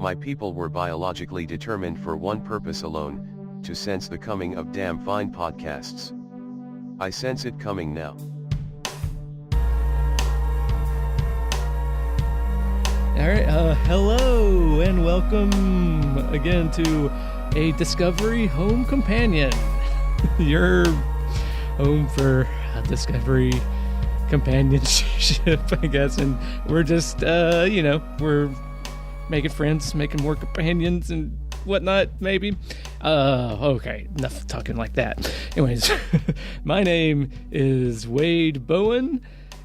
My people were biologically determined for one purpose alone, to sense the coming of damn fine podcasts. I sense it coming now. Alright, hello and welcome again to a Discovery Home Companion. Your home for Discovery companionship, I guess, and we're just, we're making friends, making more companions and whatnot, maybe. Okay, enough talking like that. Anyways, my name is Wade Bowen,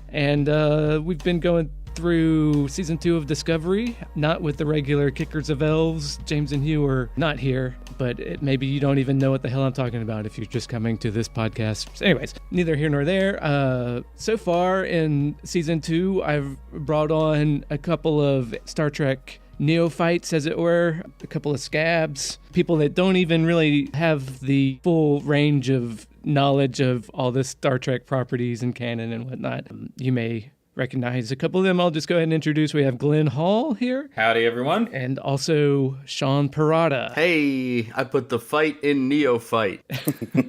and we've been going through season 2 of Discovery, not with the regular Kickers of Elves. James and Hugh are not here, but maybe you don't even know what the hell I'm talking about if you're just coming to this podcast. So anyways, neither here nor there. So far in season 2, I've brought on a couple of Star Trek neophytes, as it were, a couple of scabs, people that don't even really have the full range of knowledge of all the Star Trek properties and canon and whatnot. You may recognize a couple of them. I'll just go ahead and introduce. We have Glenn Hall here. Howdy, everyone. And also Sean Parada. Hey, I put the fight in neophyte.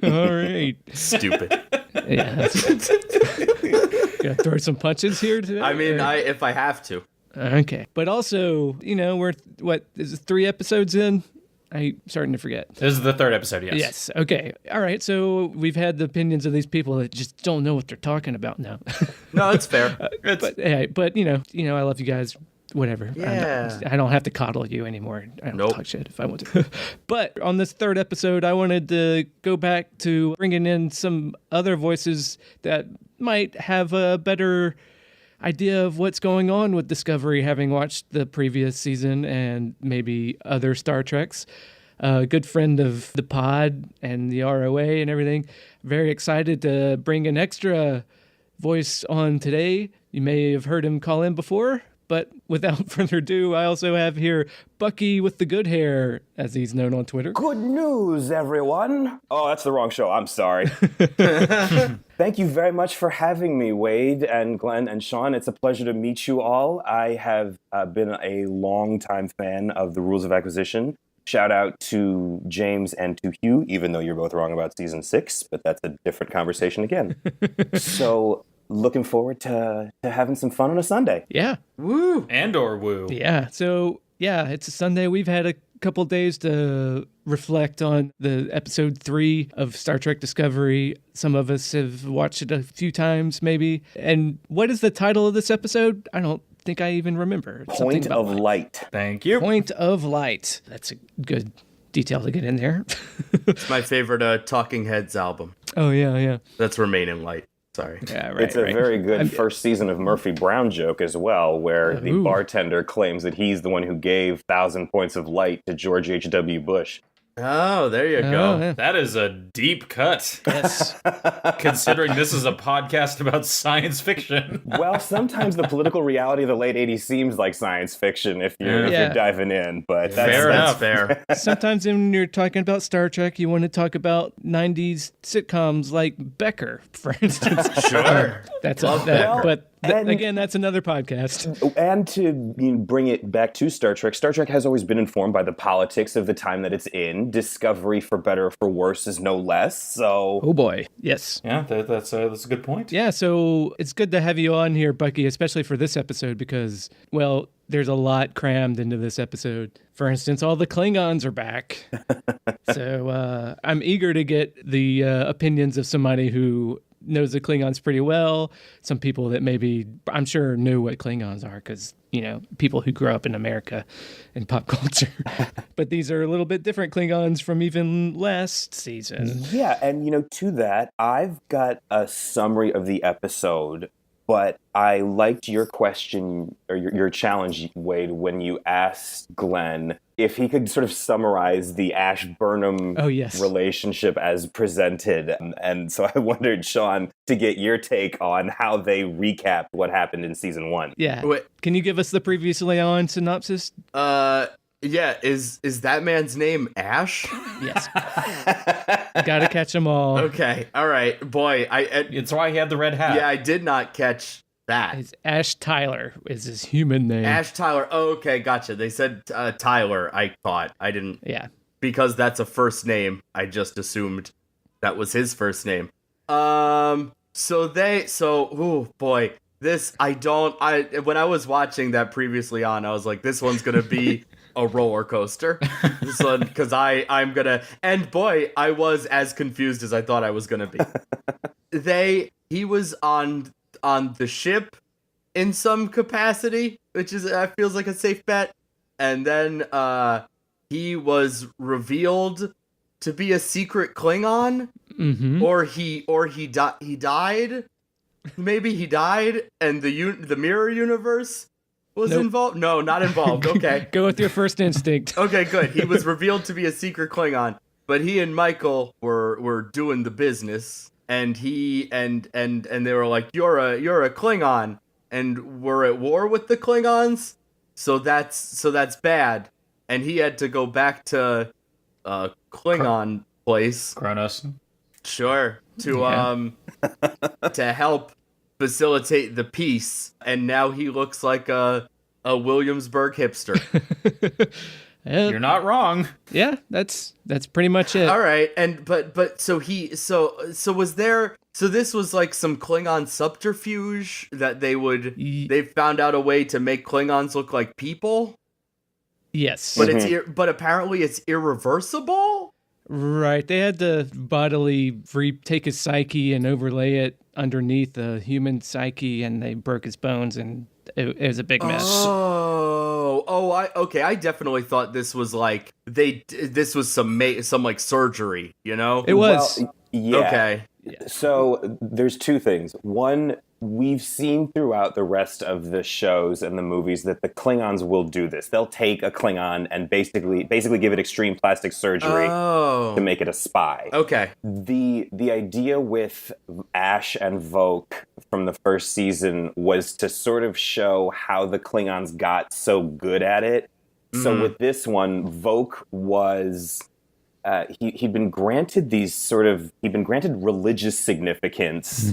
All right. Stupid. Yeah. Gonna throw some punches here today? I mean, if I have to. Okay. But also, we're, is it 3 episodes in? I'm starting to forget. This is the 3rd episode, yes. Yes. Okay. All right. So we've had the opinions of these people that just don't know what they're talking about now. No, it's fair. But I love you guys. Whatever. Yeah. I don't have to coddle you anymore. I don't Nope. talk shit if I want to. But on this 3rd episode, I wanted to go back to bringing in some other voices that might have a better idea of what's going on with Discovery, having watched the previous season and maybe other Star Treks. A good friend of the pod and the ROA and everything. Very excited to bring an extra voice on today. You may have heard him call in before, but without further ado, I also have here Bucky with the good hair, as he's known on Twitter. Good news, everyone. Oh, that's the wrong show. I'm sorry. Thank you very much for having me, Wade and Glenn and Sean. It's a pleasure to meet you all. I have been a longtime fan of the Rules of Acquisition. Shout out to James and to Hugh, even though you're both wrong about season 6, but that's a different conversation again. So looking forward to having some fun on a Sunday. Yeah. Woo. And or woo. Yeah. So, yeah, it's a Sunday. We've had a couple days to reflect on the episode 3 of Star Trek Discovery. Some of us have watched it a few times, maybe. And what is the title of this episode? I don't think I even remember. Point of Light. Thank you. Point of Light. That's a good detail to get in there. It's my favorite Talking Heads album. Oh, yeah. That's Remain in Light. Sorry. Yeah, right. It's a very good first season of Murphy Brown joke as well, where the bartender claims that he's the one who gave 1,000 points of light to George H.W. Bush. Oh, there you go. Yeah. That is a deep cut. Yes. Considering this is a podcast about science fiction. Well, sometimes the political reality of the late 80s seems like science fiction if you're diving in, but Fair enough. Fair. Sometimes when you're talking about Star Trek, you want to talk about 90s sitcoms like Becker, for instance. Sure. That's Love all that. Becker. But And- again, that's another podcast. And to bring it back to Star Trek has always been informed by the politics of the time that it's in. Discovery, for better or for worse, is no less. So, Oh boy. Yes. Yeah, that's a good point. Yeah, so it's good to have you on here, Bucky, especially for this episode because, well, there's a lot crammed into this episode. For instance, all the Klingons are back. So I'm eager to get the opinions of somebody who knows the Klingons pretty well. Some people that maybe, I'm sure, knew what Klingons are because, people who grew up in America and pop culture. But these are a little bit different Klingons from even last season. yeah, and to that, I've got a summary of the episode, but I liked your question, or your challenge, Wade, when you asked Glenn if he could sort of summarize the Ash Burnham relationship as presented. And so I wondered, Sean, to get your take on how they recapped what happened in season 1. Yeah. Wait. Can you give us the previously on synopsis? Yeah, is that man's name Ash? Yes. Gotta catch them all. Okay, all right. Boy, It's why he had the red hat. yeah, I did not catch that? It's Ash Tyler is his human name. Ash Tyler. Oh, okay, gotcha. They said Tyler, I thought. I didn't. Yeah. Because that's a first name, I just assumed that was his first name. Oh boy. When I was watching that previously on, I was like, this one's gonna be a roller coaster. This one, because I'm gonna, and boy, I was as confused as I thought I was gonna be. He was on the ship in some capacity, which feels like a safe bet. And then he was revealed to be a secret Klingon, or he died. Maybe he died, and the mirror universe was involved. No, not involved. Okay, Go with your first instinct. okay, good. He was revealed to be a secret Klingon, but he and Michael were doing the business, and he and they were like, you're a Klingon, and we're at war with the Klingons, so that's bad, and he had to go back to Klingon place. Kronos. Sure. To help facilitate the peace, and now he looks like a Williamsburg hipster. You're not wrong. Yeah, that's pretty much it. All right, and but so was there? So this was like some Klingon subterfuge that they found out a way to make Klingons look like people. Yes, But but apparently it's irreversible. right. They had to bodily take his psyche and overlay it underneath the human psyche, and they broke his bones, and it was a big mess. I definitely thought this was like this was some like surgery, you know? It was. Well, yeah. Okay. So there's two things. One, we've seen throughout the rest of the shows and the movies that the Klingons will do this. They'll take a Klingon and basically give it extreme plastic surgery to make it a spy. Okay. The idea with Ash and Voke from the first season was to sort of show how the Klingons got so good at it. So with this one, Voke was... he'd been granted religious significance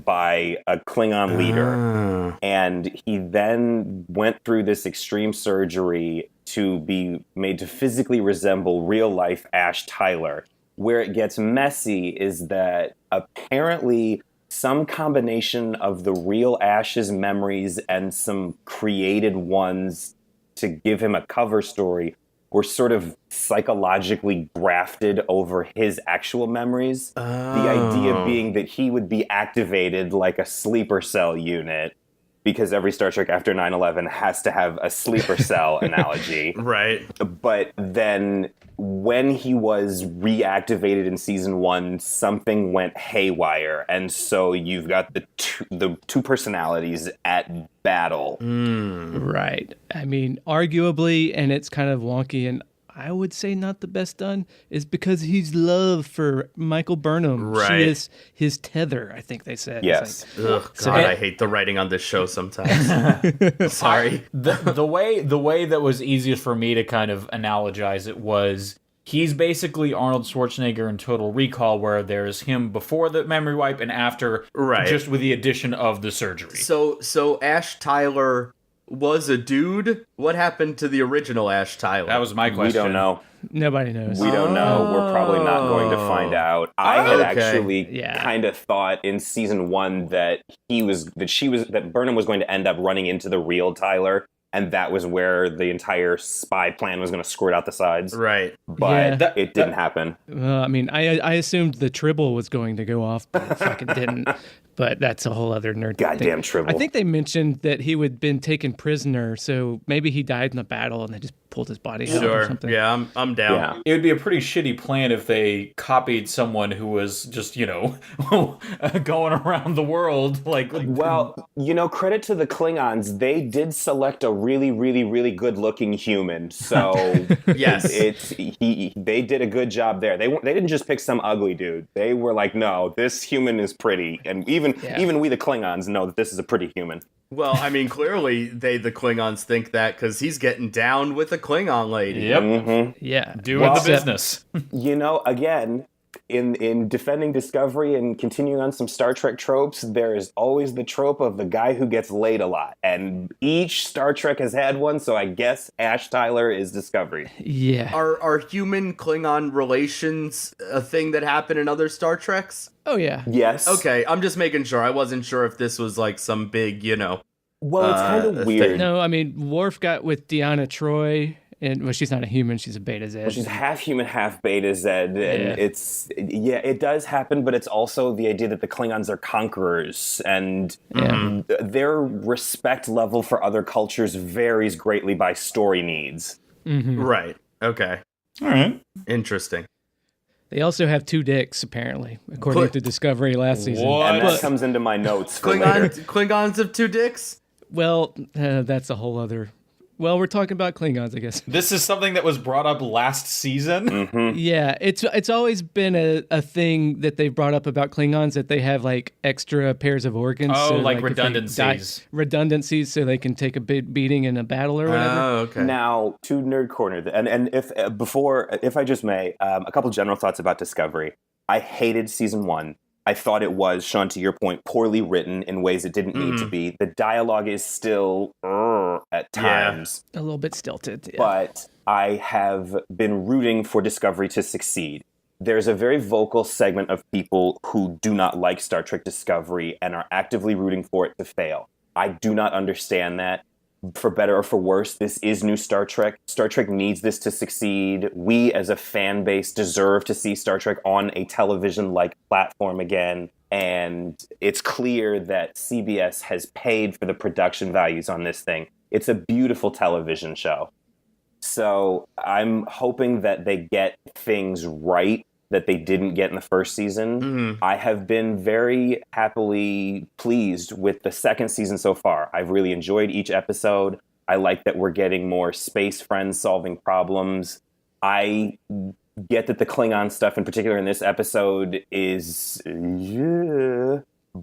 by a Klingon leader, and he then went through this extreme surgery to be made to physically resemble real life Ash Tyler. Where it gets messy is that apparently some combination of the real Ash's memories and some created ones to give him a cover story were sort of psychologically grafted over his actual memories. The idea being that he would be activated like a sleeper cell unit, because every Star Trek after 9/11 has to have a sleeper cell analogy. Right. But then when he was reactivated in season 1, something went haywire. And so you've got the two personalities at battle. Right. I mean, arguably, and it's kind of wonky, and I would say not the best done, is because he's love for Michael Burnham. Right. She is his tether, I think they said. Yes. It's like, Ugh, God, I hate the writing on this show sometimes. Sorry. The way that was easiest for me to kind of analogize it was he's basically Arnold Schwarzenegger in Total Recall, where there's him before the memory wipe and after, Right. just with the addition of the surgery. So Ash Tyler was a dude. What happened to the original Ash Tyler? That was my question. We don't know. nobody knows. We don't know. We're probably not going to find out. I had actually Yeah. kind of thought in season 1 that Burnham was going to end up running into the real Tyler, and that was where the entire spy plan was going to squirt out the sides. Right. But Yeah. it didn't happen. I mean, I assumed the Tribble was going to go off, but it fucking didn't. But that's a whole other nerd Goddamn thing. Tribble. I think they mentioned that he had been taken prisoner, so maybe he died in the battle and they just pulled his body out or Sure. something. Yeah, I'm down. Yeah. It would be a pretty shitty plan if they copied someone who was just, going around the world. Well, credit to the Klingons. They did select a really, really, really good-looking human. So Yes. they did a good job there. They didn't just pick some ugly dude. They were like, no, this human is pretty, and even we, the Klingons, know that this is a pretty human. Well, I mean, clearly the Klingons think that because he's getting down with a Klingon lady. Yep. Mm-hmm. Yeah. Doing the business. Again, in defending Discovery and continuing on some Star Trek tropes, there is always the trope of the guy who gets laid a lot. And each Star Trek has had one, so I guess Ash Tyler is Discovery. Yeah. Are human Klingon relations a thing that happened in other Star Treks? Oh, yeah. Yes. Okay, I'm just making sure. I wasn't sure if this was like some big, Well, it's kind of weird. No, I mean, Worf got with Deanna Troi, and well, she's not a human; she's a Beta Z. Well, she's half human, half Beta Z, and it does happen. But it's also the idea that the Klingons are conquerors, and their respect level for other cultures varies greatly by story needs. Mm-hmm. Right. Okay. All right. Interesting. They also have 2 dicks, apparently, according to Discovery last season. What? And that comes into my notes for later. Klingons have 2 dicks? Well, that's a whole other... Well, we're talking about Klingons, I guess. This is something that was brought up last season. Yeah, it's always been a thing that they've brought up about Klingons, that they have like extra pairs of organs. Oh, so, like if they redundancies. Redundancies, so they can take a big beating in a battle or whatever. Oh, okay. Now, to Nerd Corner, and if I just may, a couple general thoughts about Discovery. I hated season 1. I thought it was, Sean, to your point, poorly written in ways it didn't need to be. The dialogue is still at times. A little bit stilted. Yeah. But I have been rooting for Discovery to succeed. There's a very vocal segment of people who do not like Star Trek Discovery and are actively rooting for it to fail. I do not understand that. For better or for worse, this is new Star Trek. Star Trek needs this to succeed. We, as a fan base, deserve to see Star Trek on a television-like platform again. And it's clear that CBS has paid for the production values on this thing. It's a beautiful television show. So I'm hoping that they get things right that they didn't get in the first season. I have been very happily pleased with the second season so far. I've really enjoyed each episode. I like that we're getting more space friends solving problems. I get that the Klingon stuff in particular in this episode is...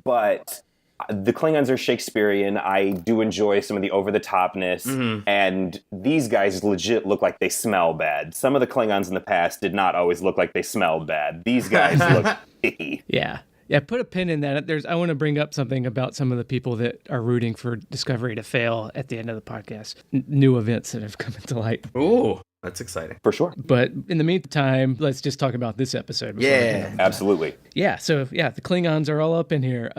but the Klingons are Shakespearean. I do enjoy some of the over-the-topness, and these guys legit look like they smell bad. Some of the Klingons in the past did not always look like they smelled bad. These guys look icky. Yeah. Yeah, put a pin in that. I want to bring up something about some of the people that are rooting for Discovery to fail at the end of the podcast. New events that have come into light. Ooh, that's exciting. For sure. But in the meantime, let's just talk about this episode. Absolutely. Yeah, so the Klingons are all up in here.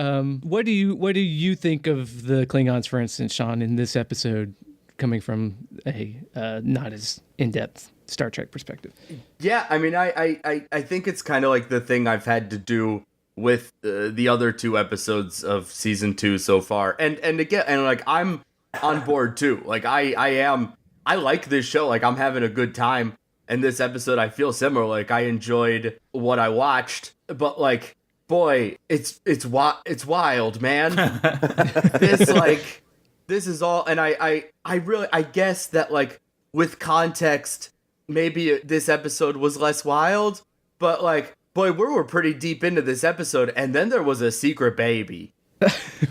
What do you think of the Klingons, for instance, Sean, in this episode, coming from a not as in-depth Star Trek perspective? Yeah, I mean, I think it's kind of like the thing I've had to do with the other 2 episodes of season 2 so far, and again, and like I'm on board too. Like I like this show. Like I'm having a good time. And this episode, I feel similar. Like I enjoyed what I watched, but like, boy, it's wild, man. This is all, and I guess that like with context, maybe this episode was less wild, but like, boy, we were pretty deep into this episode, and then there was a secret baby.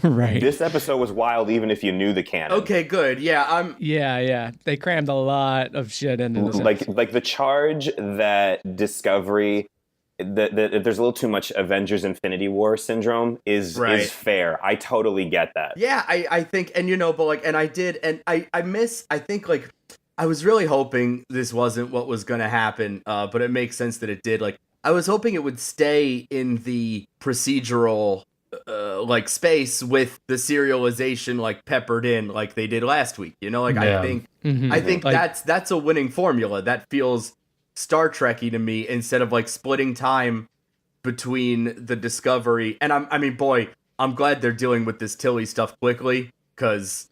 Right. This episode was wild even if you knew the canon. Okay, good. Yeah, Yeah. They crammed a lot of shit into this episode. Like the charge that Discovery... that there's a little too much Avengers Infinity War syndrome is fair. I totally get that. Yeah, I think, and but like, and I did, and I think like, I was really hoping this wasn't what was going to happen, but it makes sense that it did. Like, I was hoping it would stay in the procedural like space with the serialization like peppered in like they did last week. I think like, that's a winning formula. That feels Star Trek-y to me, instead of like splitting time between the Discovery. And I'm glad they're dealing with this Tilly stuff quickly, because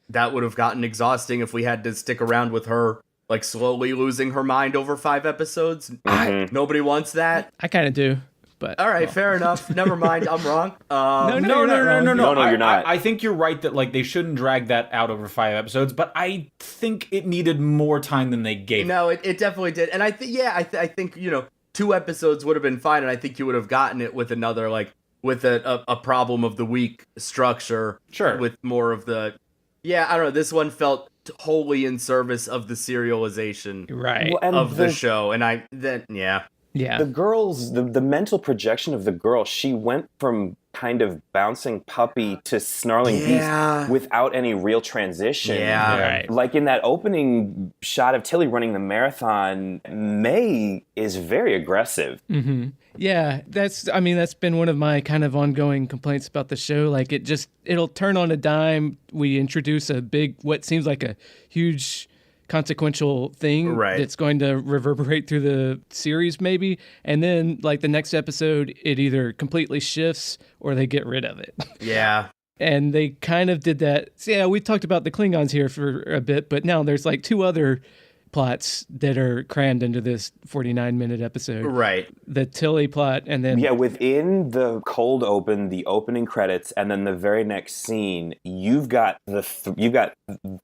that would have gotten exhausting if we had to stick around with her like slowly losing her mind over 5 episodes. Nobody wants that. I kind of do. But all right, fair enough. Never mind, I'm wrong. No, you're not. I think you're right that like they shouldn't drag that out over 5 episodes, but I think it needed more time than they gave. No, it definitely did, and I think I think 2 episodes would have been fine, and I think you would have gotten it with another with a problem of the week structure. Sure. With more of the I don't know. This one felt wholly in service of the serialization right of the show, and Yeah. The girl's the mental projection of the girl, she went from kind of bouncing puppy to snarling beast without any real transition. Yeah. Right. Like in that opening shot of Tilly running the marathon, May is very aggressive. Mm-hmm. Yeah, that's been one of my kind of ongoing complaints about the show. Like it'll turn on a dime. We introduce a big, what seems like a huge consequential thing that's going to reverberate through the series maybe, and then like the next episode it either completely shifts or they get rid of it. Yeah. And they kind of did that. So, yeah, we talked about the Klingons here for a bit, but now there's like two other plots that are crammed into this 49-minute episode. Right. The Tilly plot, and then... Yeah, within the cold open, the opening credits, and then the very next scene, you've got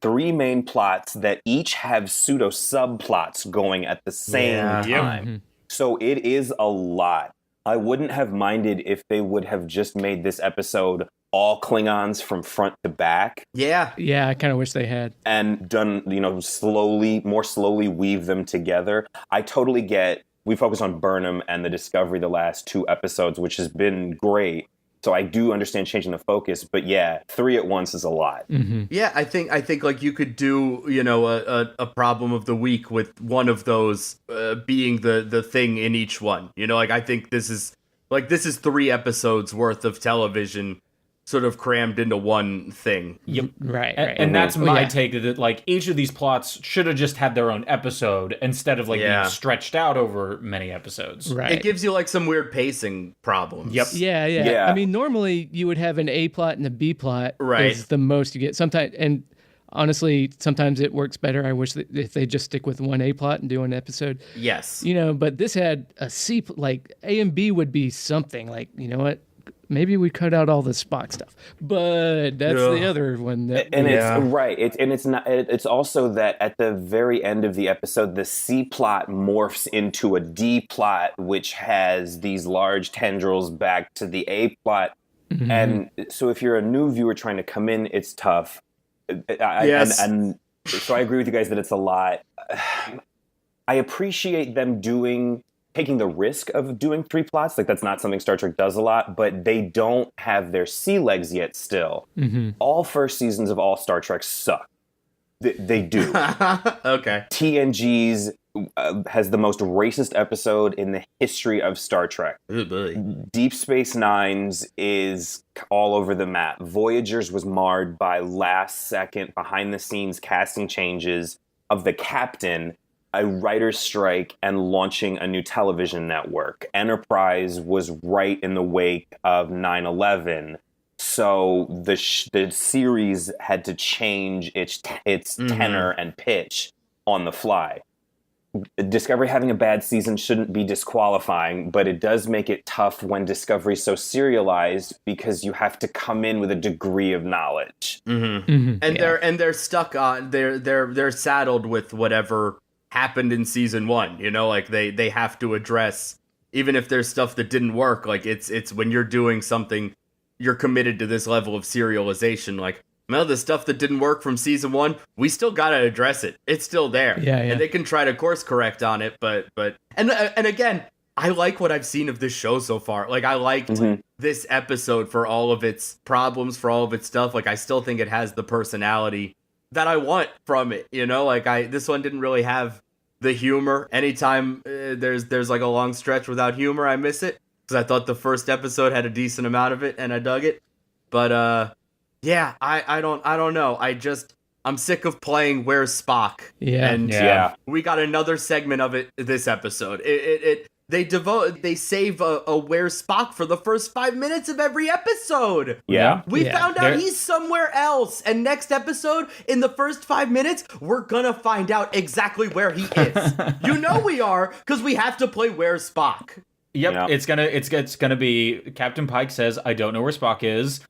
three main plots that each have pseudo-subplots going at the same time. Mm-hmm. So it is a lot. I wouldn't have minded if they would have just made this episode all Klingons from front to back. Yeah. Yeah, I kind of wish they had. And done, more slowly weave them together. I totally get, we focus on Burnham and the Discovery the last two episodes, which has been great. So I do understand changing the focus, but yeah, three at once is a lot. Mm-hmm. Yeah, I think like you could do, a problem of the week with one of those being the thing in each one. Like I think this is 3 episodes worth of television sort of crammed into one thing. Yep. Right. And that's my take, that like each of these plots should have just had their own episode instead of like being stretched out over many episodes. Right. It gives you like some weird pacing problems. Yep. Yeah. I mean, normally you would have an A plot and a B plot. Right. Is the most you get. Sometimes, and honestly, sometimes it works better. I wish that if they just stick with one A plot and do an episode. Yes. But this had a C, like A and B would be something. Like, you know what? Maybe we cut out all the Spock stuff, but that's the other one. It's right. It's not. It's also that at the very end of the episode, the C plot morphs into a D plot, which has these large tendrils back to the A plot. Mm-hmm. And so, if you're a new viewer trying to come in, it's tough. Yes. And so I agree with you guys that it's a lot. I appreciate them taking the risk of doing 3 plots. Like, that's not something Star Trek does a lot, but they don't have their sea legs yet still. Mm-hmm. All first seasons of all Star Trek suck. They do. Okay. TNG's has the most racist episode in the history of Star Trek. Ooh, boy. Deep Space Nine's is all over the map. Voyager's was marred by last-second, behind-the-scenes casting changes of the captain, a writer's strike, and launching a new television network. Enterprise was right in the wake of 9/11, so the series had to change its tenor and pitch on the fly. Discovery having a bad season shouldn't be disqualifying, but it does make it tough when Discovery's so serialized because you have to come in with a degree of knowledge. Mm-hmm. Mm-hmm. And they're stuck on they're saddled with whatever happened in season 1, like they have to address, even if there's stuff that didn't work, like it's when you're doing something, you're committed to this level of serialization, like, well, the stuff that didn't work from season 1, we still gotta address it. It's still there. Yeah. And they can try to course correct on it, but and again, I like what I've seen of this show so far. Like, I liked this episode for all of its problems, for all of its stuff. Like, I still think it has the personality that I want from it, like this one didn't really have the humor. Anytime there's like a long stretch without humor, I miss it, because I thought the first episode had a decent amount of it and I dug it. But I don't know. I'm sick of playing Where's Spock. Yeah. We got another segment of it this episode. They save a Where's Spock for the first 5 minutes of every episode. Yeah. We found out he's somewhere else. And next episode, in the first 5 minutes, we're gonna find out exactly where he is. We are, because we have to play Where's Spock. Yep. It's gonna be Captain Pike says, I don't know where Spock is.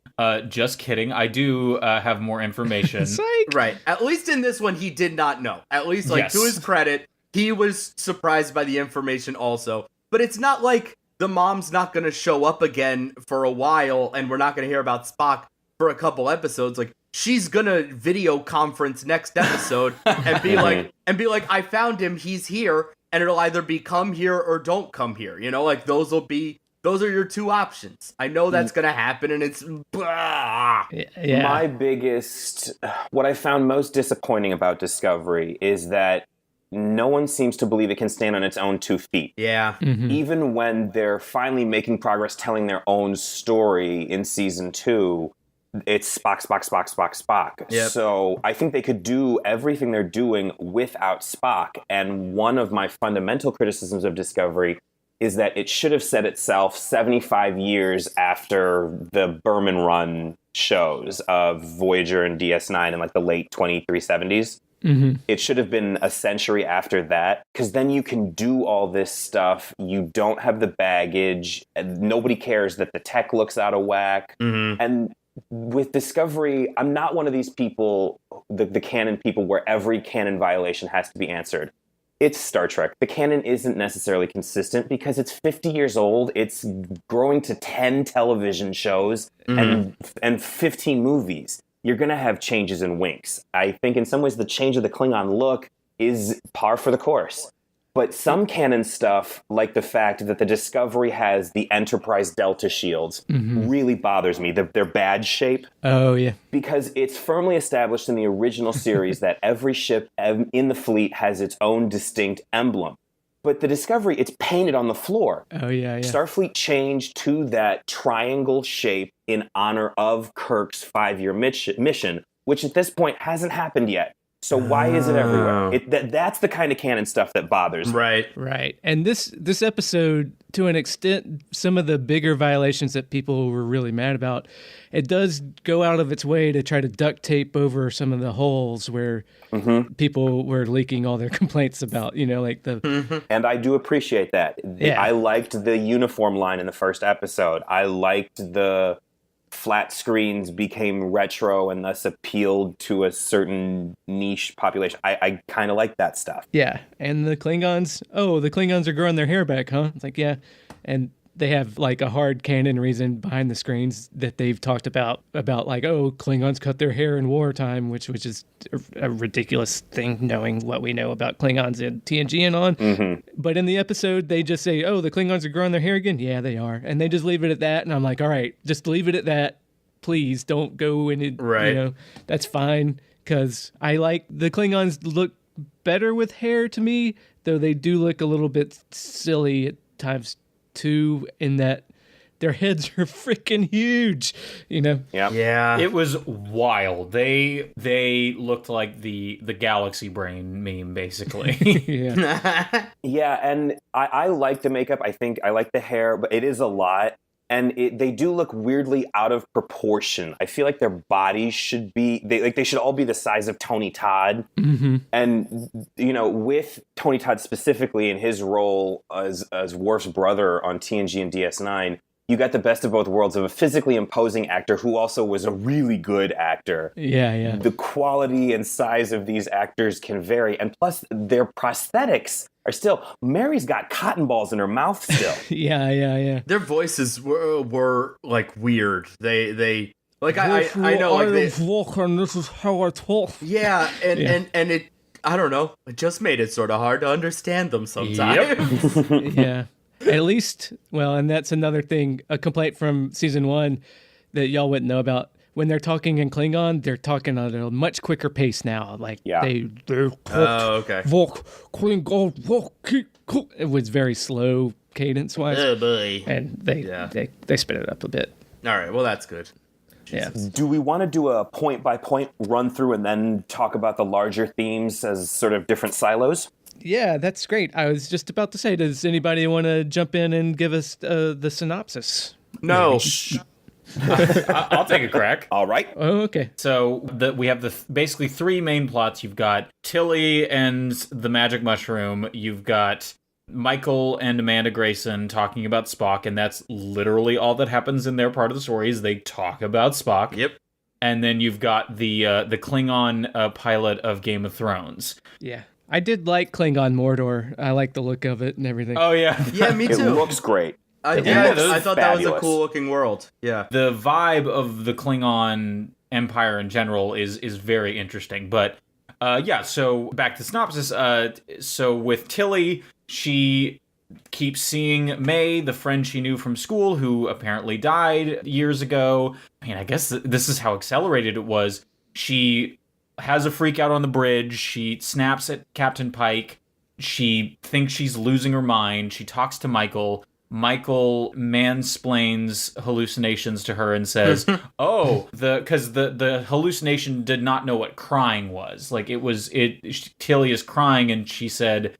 Just kidding. I do have more information. Right. At least in this one, he did not know. At least, to his credit, he was surprised by the information also. But it's not like the mom's not going to show up again for a while and we're not going to hear about Spock for a couple episodes. Like, she's going to video conference next episode and be like, I found him, he's here. and it'll either be come here or don't come here. You know, like those are your two options. I know that's gonna happen, and it's blah. Yeah. My biggest, what I found most disappointing about Discovery is that no one seems to believe it can stand on its own 2 feet. Yeah. Even when they're finally making progress telling their own story in season 2, it's Spock, Spock, Spock, Spock, Spock. Yep. So I think they could do everything they're doing without Spock. And one of my fundamental criticisms of Discovery is that it should have set itself 75 years after the Berman run shows of Voyager and DS9 in like the late 2370s. It should have been a century after that, because then you can do all this stuff. You don't have the baggage, and nobody cares that the tech looks out of whack. And with Discovery, I'm not one of these people, the canon people, where every canon violation has to be answered. It's Star Trek. The canon isn't necessarily consistent because it's 50 years old. It's growing to 10 television shows and 15 movies. You're going to have changes and winks. I think in some ways the change of the Klingon look is par for the course. But some canon stuff, like the fact that the Discovery has the Enterprise Delta shields, really bothers me. Their badge shape. Oh, yeah. Because it's firmly established in the original series that every ship in the fleet has its own distinct emblem. But the Discovery, it's painted on the floor. Oh, yeah. Starfleet changed to that triangle shape in honor of Kirk's 5-year mission, which at this point hasn't happened yet. So why is it everywhere? That's the kind of canon stuff that bothers me. Right. And this episode, to an extent, some of the bigger violations that people were really mad about, it does go out of its way to try to duct tape over some of the holes where people were leaking all their complaints about, like the... And I do appreciate that. Yeah. I liked the uniform line in the first episode. I liked the flat screens became retro and thus appealed to a certain niche population. I kind of like that stuff. Yeah, and the Klingons, the Klingons are growing their hair back, huh? It's like, yeah, and they have like a hard canon reason behind the screens that they've talked about like, Klingons cut their hair in wartime, which is a ridiculous thing knowing what we know about Klingons in TNG and on. But in the episode, they just say, the Klingons are growing their hair again? Yeah, they are. And they just leave it at that, and I'm like, all right, just leave it at that. Please don't go in it, that's fine, because I like the Klingons look better with hair to me, though they do look a little bit silly at times too, in that their heads are freaking huge, Yeah. It was wild. They looked like the Galaxy Brain meme, basically. Yeah, and I like the makeup. I think I like the hair, but it is a lot. And they do look weirdly out of proportion. I feel like their bodies should be, they should all be the size of Tony Todd. And, with Tony Todd specifically in his role as Worf's brother on TNG and DS9, you got the best of both worlds of a physically imposing actor who also was a really good actor. Yeah. The quality and size of these actors can vary. And plus, their prosthetics are still... Mary's got cotton balls in her mouth still. Yeah. Their voices were like weird. They like I know like they... Vulcan, this is how I talk. Yeah, and it, I don't know, it just made it sort of hard to understand them sometimes. Yeah. At least, and that's another thing, a complaint from season 1 that y'all wouldn't know about. When they're talking in Klingon, they're talking at a much quicker pace now. Like, they okay. Klingon, it was very slow cadence-wise. Oh, boy. And they sped it up a bit. All right, well, that's good. Yeah. Do we want to do a point-by-point run-through and then talk about the larger themes as sort of different silos? Yeah, that's great. I was just about to say, does anybody want to jump in and give us the synopsis? No. I'll take a crack. All right. Oh, okay. So we have basically 3 main plots. You've got Tilly and the magic mushroom. You've got Michael and Amanda Grayson talking about Spock, and that's literally all that happens in their part of the story is they talk about Spock. Yep. And then you've got the Klingon pilot of Game of Thrones. Yeah. I did like Klingon Mordor. I like the look of it and everything. Oh, yeah. Yeah, me too. It looks great. I thought that was a cool looking world. Yeah. The vibe of the Klingon Empire in general is very interesting, but So back to synopsis. So with Tilly, she keeps seeing May, the friend she knew from school, who apparently died years ago. I mean, I guess this is how accelerated it was. She has a freak out on the bridge. She snaps at Captain Pike. She thinks she's losing her mind. She talks to Michael. Michael mansplains hallucinations to her and says, because the hallucination did not know what crying was. Like Tilly is crying, and she said,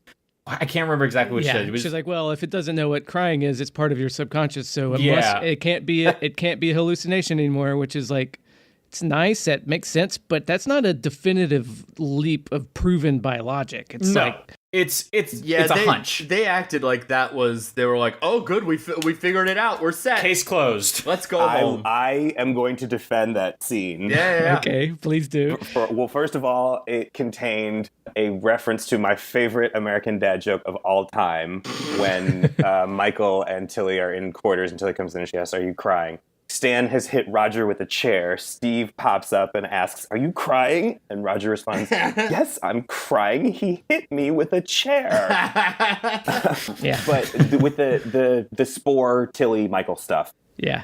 I can't remember exactly what she said. She's like, well, if it doesn't know what crying is, it's part of your subconscious, so it can't be a hallucination anymore, which is like, it's nice, that makes sense, but that's not a definitive leap of proven by logic. It's it's a hunch. They acted like they were like, oh, good, we figured it out. We're set. Case closed. Let's go home. I am going to defend that scene. Yeah. Okay, please do. Well, first of all, it contained a reference to my favorite American dad joke of all time when Michael and Tilly are in quarters and Tilly comes in and she asks, are you crying? Stan has hit Roger with a chair. Steve pops up and asks, are you crying? And Roger responds, yes, I'm crying. He hit me with a chair. Yeah. But with the Spore, Tilly, Michael stuff. Yeah.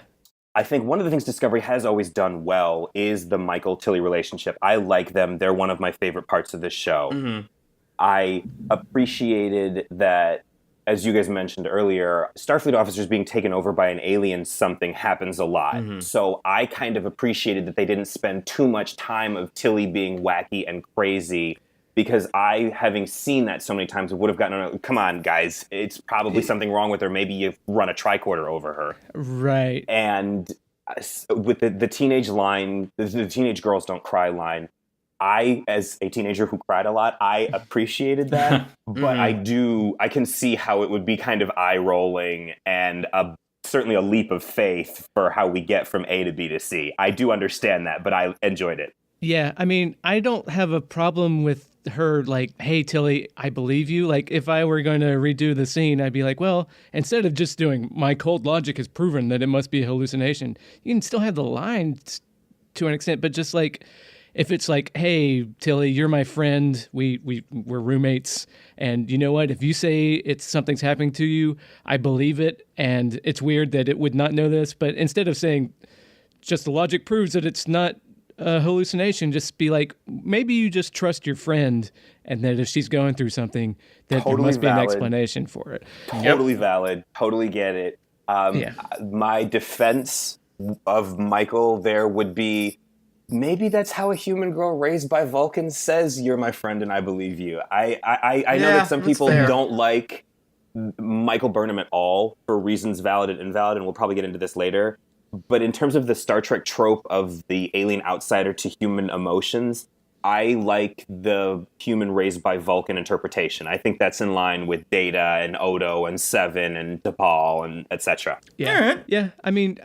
I think one of the things Discovery has always done well is the Michael-Tilly relationship. I like them. They're one of my favorite parts of this show. Mm-hmm. I appreciated that, as you guys mentioned earlier, Starfleet officers being taken over by an alien something happens a lot. Mm-hmm. So I kind of appreciated that they didn't spend too much time of Tilly being wacky and crazy, because I, having seen that so many times, would have gotten, come on, guys, it's probably something wrong with her. Maybe you've run a tricorder over her. Right. And with the teenage line, the teenage girls don't cry line, I, as a teenager who cried a lot, I appreciated that, but I can see how it would be kind of eye-rolling and certainly a leap of faith for how we get from A to B to C. I do understand that, but I enjoyed it. Yeah, I mean, I don't have a problem with her like, hey, Tilly, I believe you. Like, if I were going to redo the scene, I'd be like, well, instead of just doing my cold logic has proven that it must be a hallucination, you can still have the lines to an extent, but just like, if it's like, hey, Tilly, you're my friend, we're roommates, and you know what? If you say something's happening to you, I believe it, and it's weird that it would not know this, but instead of saying, just the logic proves that it's not a hallucination, just be like, maybe you just trust your friend, and that if she's going through something, that Totally there must be an valid. explanation for it. Totally valid. Totally get it. My defense of Michael there would be, maybe that's how a human girl raised by Vulcans says, you're my friend and I believe you. I know that some people don't like Michael Burnham at all for reasons valid and invalid, and we'll probably get into this later. But in terms of the Star Trek trope of the alien outsider to human emotions, I like the human raised by Vulcan interpretation. I think that's in line with Data and Odo and Seven and T'Pol and etc. Yeah. Right. Yeah. I mean,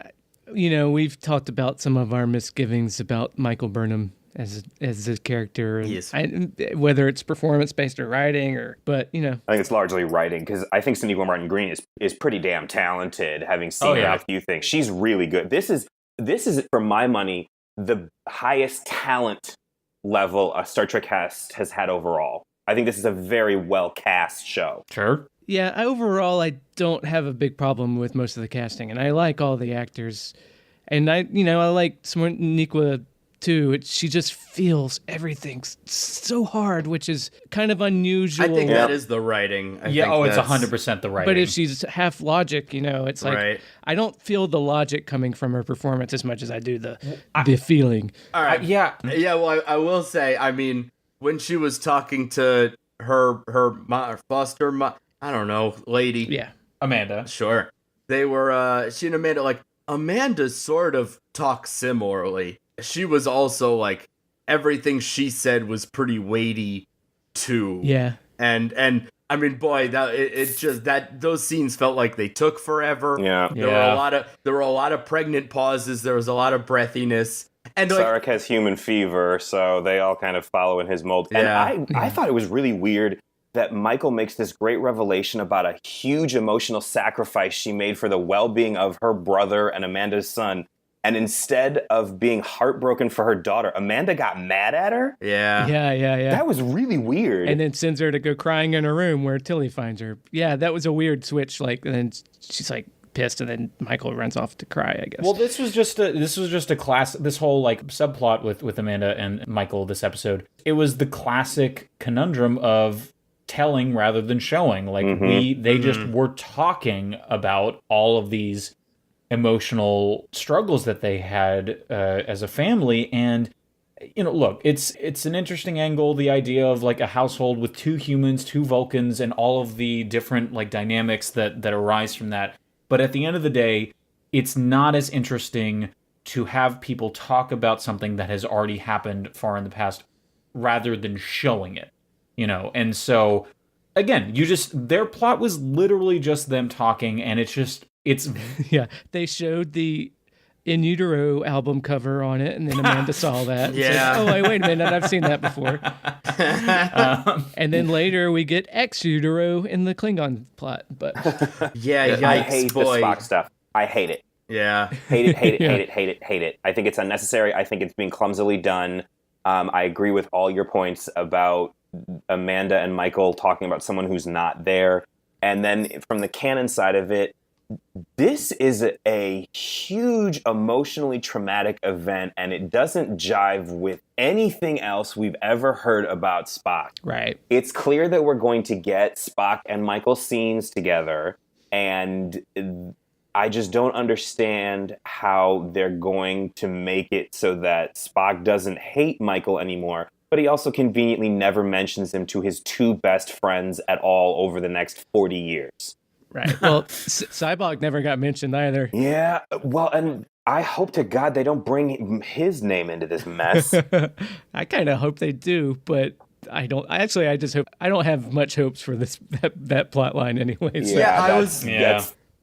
you know, we've talked about some of our misgivings about Michael Burnham as a character, and whether it's performance-based or writing, but you know, I think it's largely writing, because I think Sonequa Martin Green is pretty damn talented. Having seen her in a few things, she's really good. This is for my money the highest talent level a Star Trek cast has had overall. I think this is a very well cast show. Sure. Yeah, overall, I don't have a big problem with most of the casting, and I like all the actors, and I like Sonequa too. She just feels everything so hard, which is kind of unusual. I think that is the writing. It's 100% the writing. But if she's half logic, it's like, I don't feel the logic coming from her performance as much as I do the feeling. All right. Yeah. Well, I will say, I mean, when she was talking to her foster mom, I don't know, lady. Yeah. Amanda. Sure. They were, she and Amanda, like, Amanda sort of talks similarly. She was also like, everything she said was pretty weighty too. Yeah. And I mean, boy, those scenes felt like they took forever. Yeah. There were a lot of pregnant pauses. There was a lot of breathiness. And Sarek has human fever, so they all kind of follow in his mold. Yeah. And I thought it was really weird that Michael makes this great revelation about a huge emotional sacrifice she made for the well-being of her brother and Amanda's son. And instead of being heartbroken for her daughter, Amanda got mad at her? Yeah. Yeah. That was really weird. And then sends her to go crying in her room where Tilly finds her. Yeah, that was a weird switch. Like, and then she's like pissed, and then Michael runs off to cry, I guess. Well, this was just a class. This whole like subplot with Amanda and Michael this episode. It was the classic conundrum of telling rather than showing. Like they just were talking about all of these emotional struggles that they had as a family. And look, it's an interesting angle, the idea of like a household with 2 humans, 2 Vulcans, and all of the different like dynamics that arise from that. But at the end of the day, it's not as interesting to have people talk about something that has already happened far in the past rather than showing it, And so again, their plot was literally just them talking, and it's yeah, they showed the In Utero album cover on it, and then Amanda saw that. Yeah. Said, oh, wait a minute, I've seen that before. And then later we get Ex Utero in the Klingon plot. But Yeah, yikes, I hate boy. the Spock stuff. I hate it. Yeah. Hate it. I think it's unnecessary. I think it's being clumsily done. I agree with all your points about Amanda and Michael talking about someone who's not there. And then from the canon side of it, this is a huge emotionally traumatic event, and it doesn't jive with anything else we've ever heard about Spock. right. It's clear that we're going to get Spock and Michael scenes together, and I just don't understand how they're going to make it so that Spock doesn't hate Michael anymore, but he also conveniently never mentions him to his 2 best friends at all over the next 40 years. Right. Well, Cyborg never got mentioned either. Yeah, well, and I hope to God they don't bring his name into this mess. I kind of hope they do, but I don't. I just hope. I don't have much hopes for that plot line anyway. So. Yeah,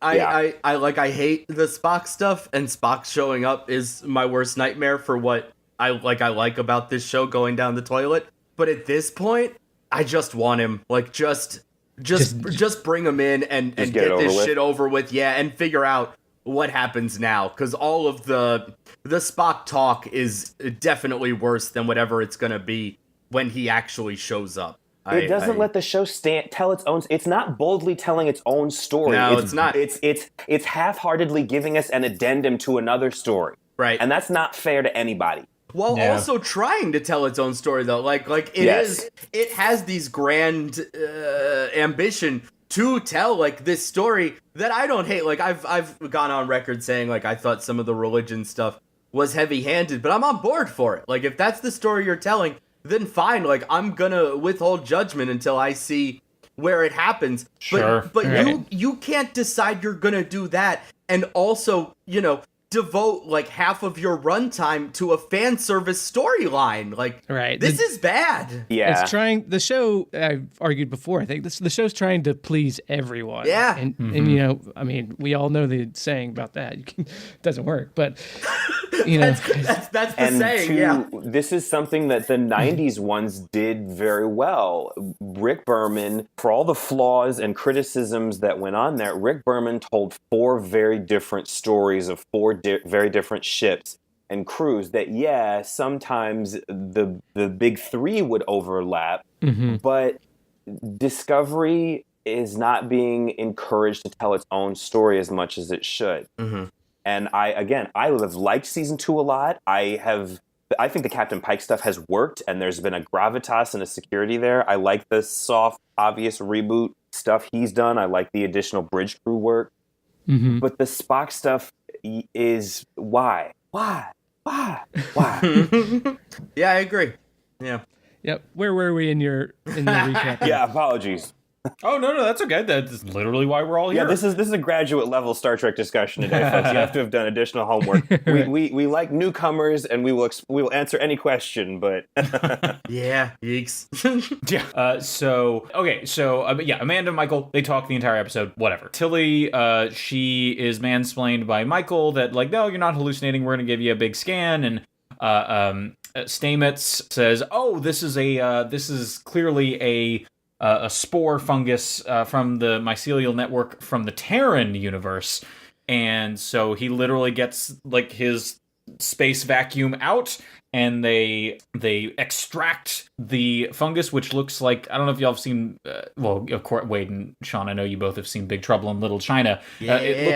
I hate the Spock stuff, and Spock showing up is my worst nightmare for what I like about this show going down the toilet. But at this point, I just want him, like, just bring him in and get this shit over with, and figure out what happens now, because all of the Spock talk is definitely worse than whatever it's gonna be when he actually shows up. It doesn't let the show tell its own. It's not boldly telling its own story. No, it's not. It's half-heartedly giving us an addendum to another story, right? And that's not fair to anybody. While also trying to tell its own story, though, it has these grand ambition to tell like this story that I don't hate. Like I've gone on record saying like I thought some of the religion stuff was heavy-handed, but I'm on board for it. Like if that's the story you're telling, then fine. Like I'm gonna withhold judgment until I see where it happens. Sure. But right. you can't decide you're gonna do that and also devote like half of your runtime to a fan service storyline. Like, right. This is bad. Yeah. It's trying. The show, I've argued before, I think the show's trying to please everyone. Yeah. And I mean, we all know the saying about that. It doesn't work, but that's the saying. This is something that the 90s ones did very well. Rick Berman, for all the flaws and criticisms that went on there, Rick Berman told 4 very different stories of 4 very different ships and crews that, sometimes the big 3 would overlap, but Discovery is not being encouraged to tell its own story as much as it should. And I have liked season 2 a lot. I think the Captain Pike stuff has worked, and there's been a gravitas and a security there. I like the soft, obvious reboot stuff he's done. I like the additional bridge crew work. But the Spock stuff is why? Yeah, I agree. Yeah. Yep. Where were we in the recap? Yeah, apologies. Oh, no, that's okay. That's literally why we're all here. Yeah, this is a graduate level Star Trek discussion today, folks. You have to have done additional homework. We like newcomers, and we will answer any question, but yeah, yeeks. Amanda and Michael, they talk the entire episode, whatever. Tilly, she is mansplained by Michael that like, no, you're not hallucinating. We're going to give you a big scan, and Stamets says, oh, this is clearly a spore fungus from the mycelial network from the Terran universe. And so he literally gets like his space vacuum out, and they extract the fungus, which looks like, I don't know if y'all have seen, well, of course, Wade and Sean, I know you both have seen Big Trouble in Little China. Yeah. It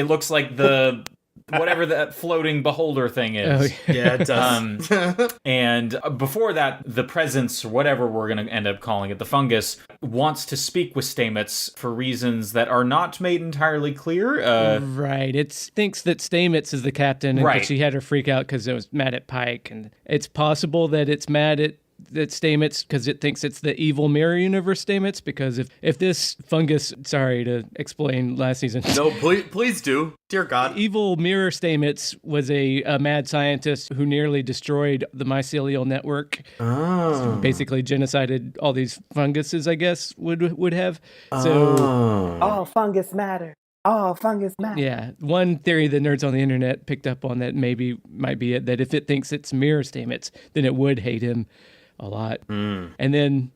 looks like the whatever that floating beholder thing is. Oh, Yeah, it does. And before that, the presence, or whatever we're going to end up calling it, the fungus, wants to speak with Stamets for reasons that are not made entirely clear. Right. It thinks that Stamets is the captain, and Right. she had her freak out because it was mad at Pike. And it's possible that it's mad at Stamets because it thinks it's the evil mirror universe Stamets, because if this fungus, sorry to explain last season. No, please do. Dear God. Evil mirror Stamets was a mad scientist who nearly destroyed the mycelial network. Oh. Basically genocided all these funguses, I guess, would have. So All fungus matter. All fungus matter. yeah, one theory the nerds on the internet picked up on that might be it, that if it thinks it's mirror Stamets, then it would hate him a lot. And then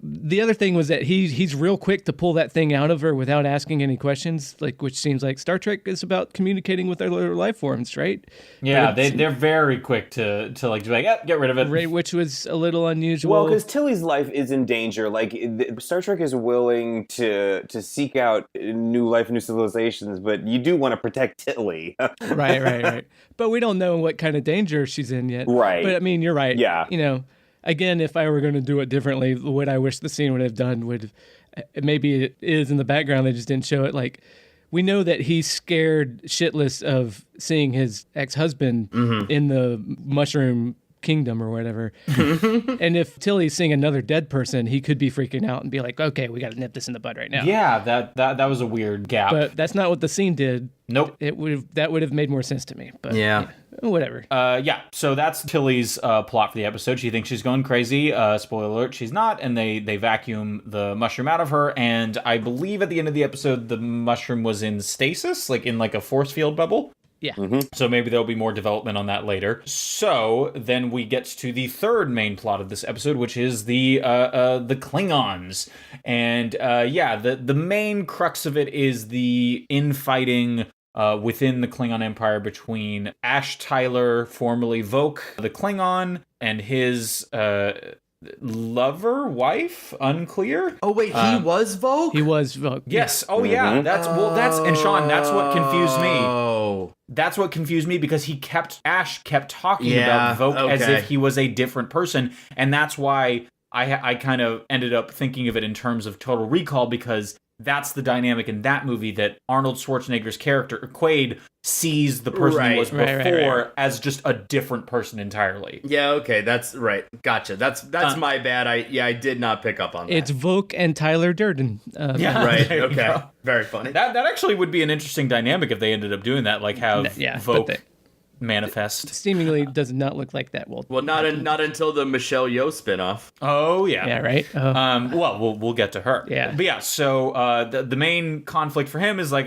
the other thing was that he's real quick to pull that thing out of her without asking any questions, like, which seems like Star Trek is about communicating with other life forms, right? Yeah, But they're very quick to like be like, yeah, get rid of it. right, which was a little unusual. Well, because Tilly's life is in danger. Like, Star Trek is willing to seek out new life, new civilizations, but you do want to protect Tilly. right. But we don't know what kind of danger she's in yet. Right. But I mean, you're right. Yeah. You know, again, if I were going to do it differently, what I wish the scene would have done would, maybe it is in the background, they just didn't show it. Like, we know that he's scared shitless of seeing his ex-husband in the mushroom kingdom or whatever. And if Tilly's seeing another dead person, he could be freaking out and be like, okay, we got to nip this in the bud right now. Yeah, that was a weird gap. But that's not what the scene did. Nope. That would have made more sense to me. But Yeah. whatever. Yeah, so that's Tilly's plot for the episode. She thinks she's going crazy. Spoiler alert, she's not. And they vacuum the mushroom out of her. And I believe at the end of the episode, the mushroom was in stasis, like in like a force field bubble. Yeah. So maybe there'll be more development on that later. So then we get to the third main plot of this episode, which is the Klingons. And the main crux of it is the infighting within the Klingon Empire between Ash Tyler, formerly Voke, the Klingon, and his wife, unclear. Oh wait, he was Vogue? He was. Well, Yes. Oh yeah. And Sean, that's what confused me. Oh. That's what confused me, because Ash kept talking Yeah, about Voke as okay. if he was a different person, and that's why I kind of ended up thinking of it in terms of Total Recall, because that's the dynamic in that movie, that Arnold Schwarzenegger's character, Quaid, sees the person he was before Right. as just a different person entirely. Yeah, okay, that's right. Gotcha. That's my bad. I did not pick up on that. It's Voke and Tyler Durden. Yeah. right. There you Okay. go. Very funny. That actually would be an interesting dynamic if they ended up doing that, like have Yeah, Voke but manifest. seemingly does not look like that. Well, not until the Michelle Yeoh spinoff. Oh yeah. Yeah, right? Well, we'll get to her. Yeah. But yeah, so the main conflict for him is like,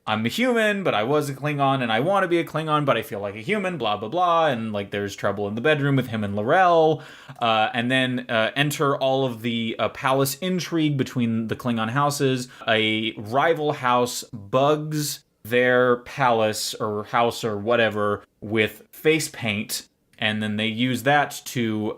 I'm a human, but I was a Klingon, and I want to be a Klingon, but I feel like a human, blah, blah, blah, and like there's trouble in the bedroom with him and L'Rell, and then enter all of the palace intrigue between the Klingon houses. A rival house bugs their palace or house or whatever with face paint, and then they use that to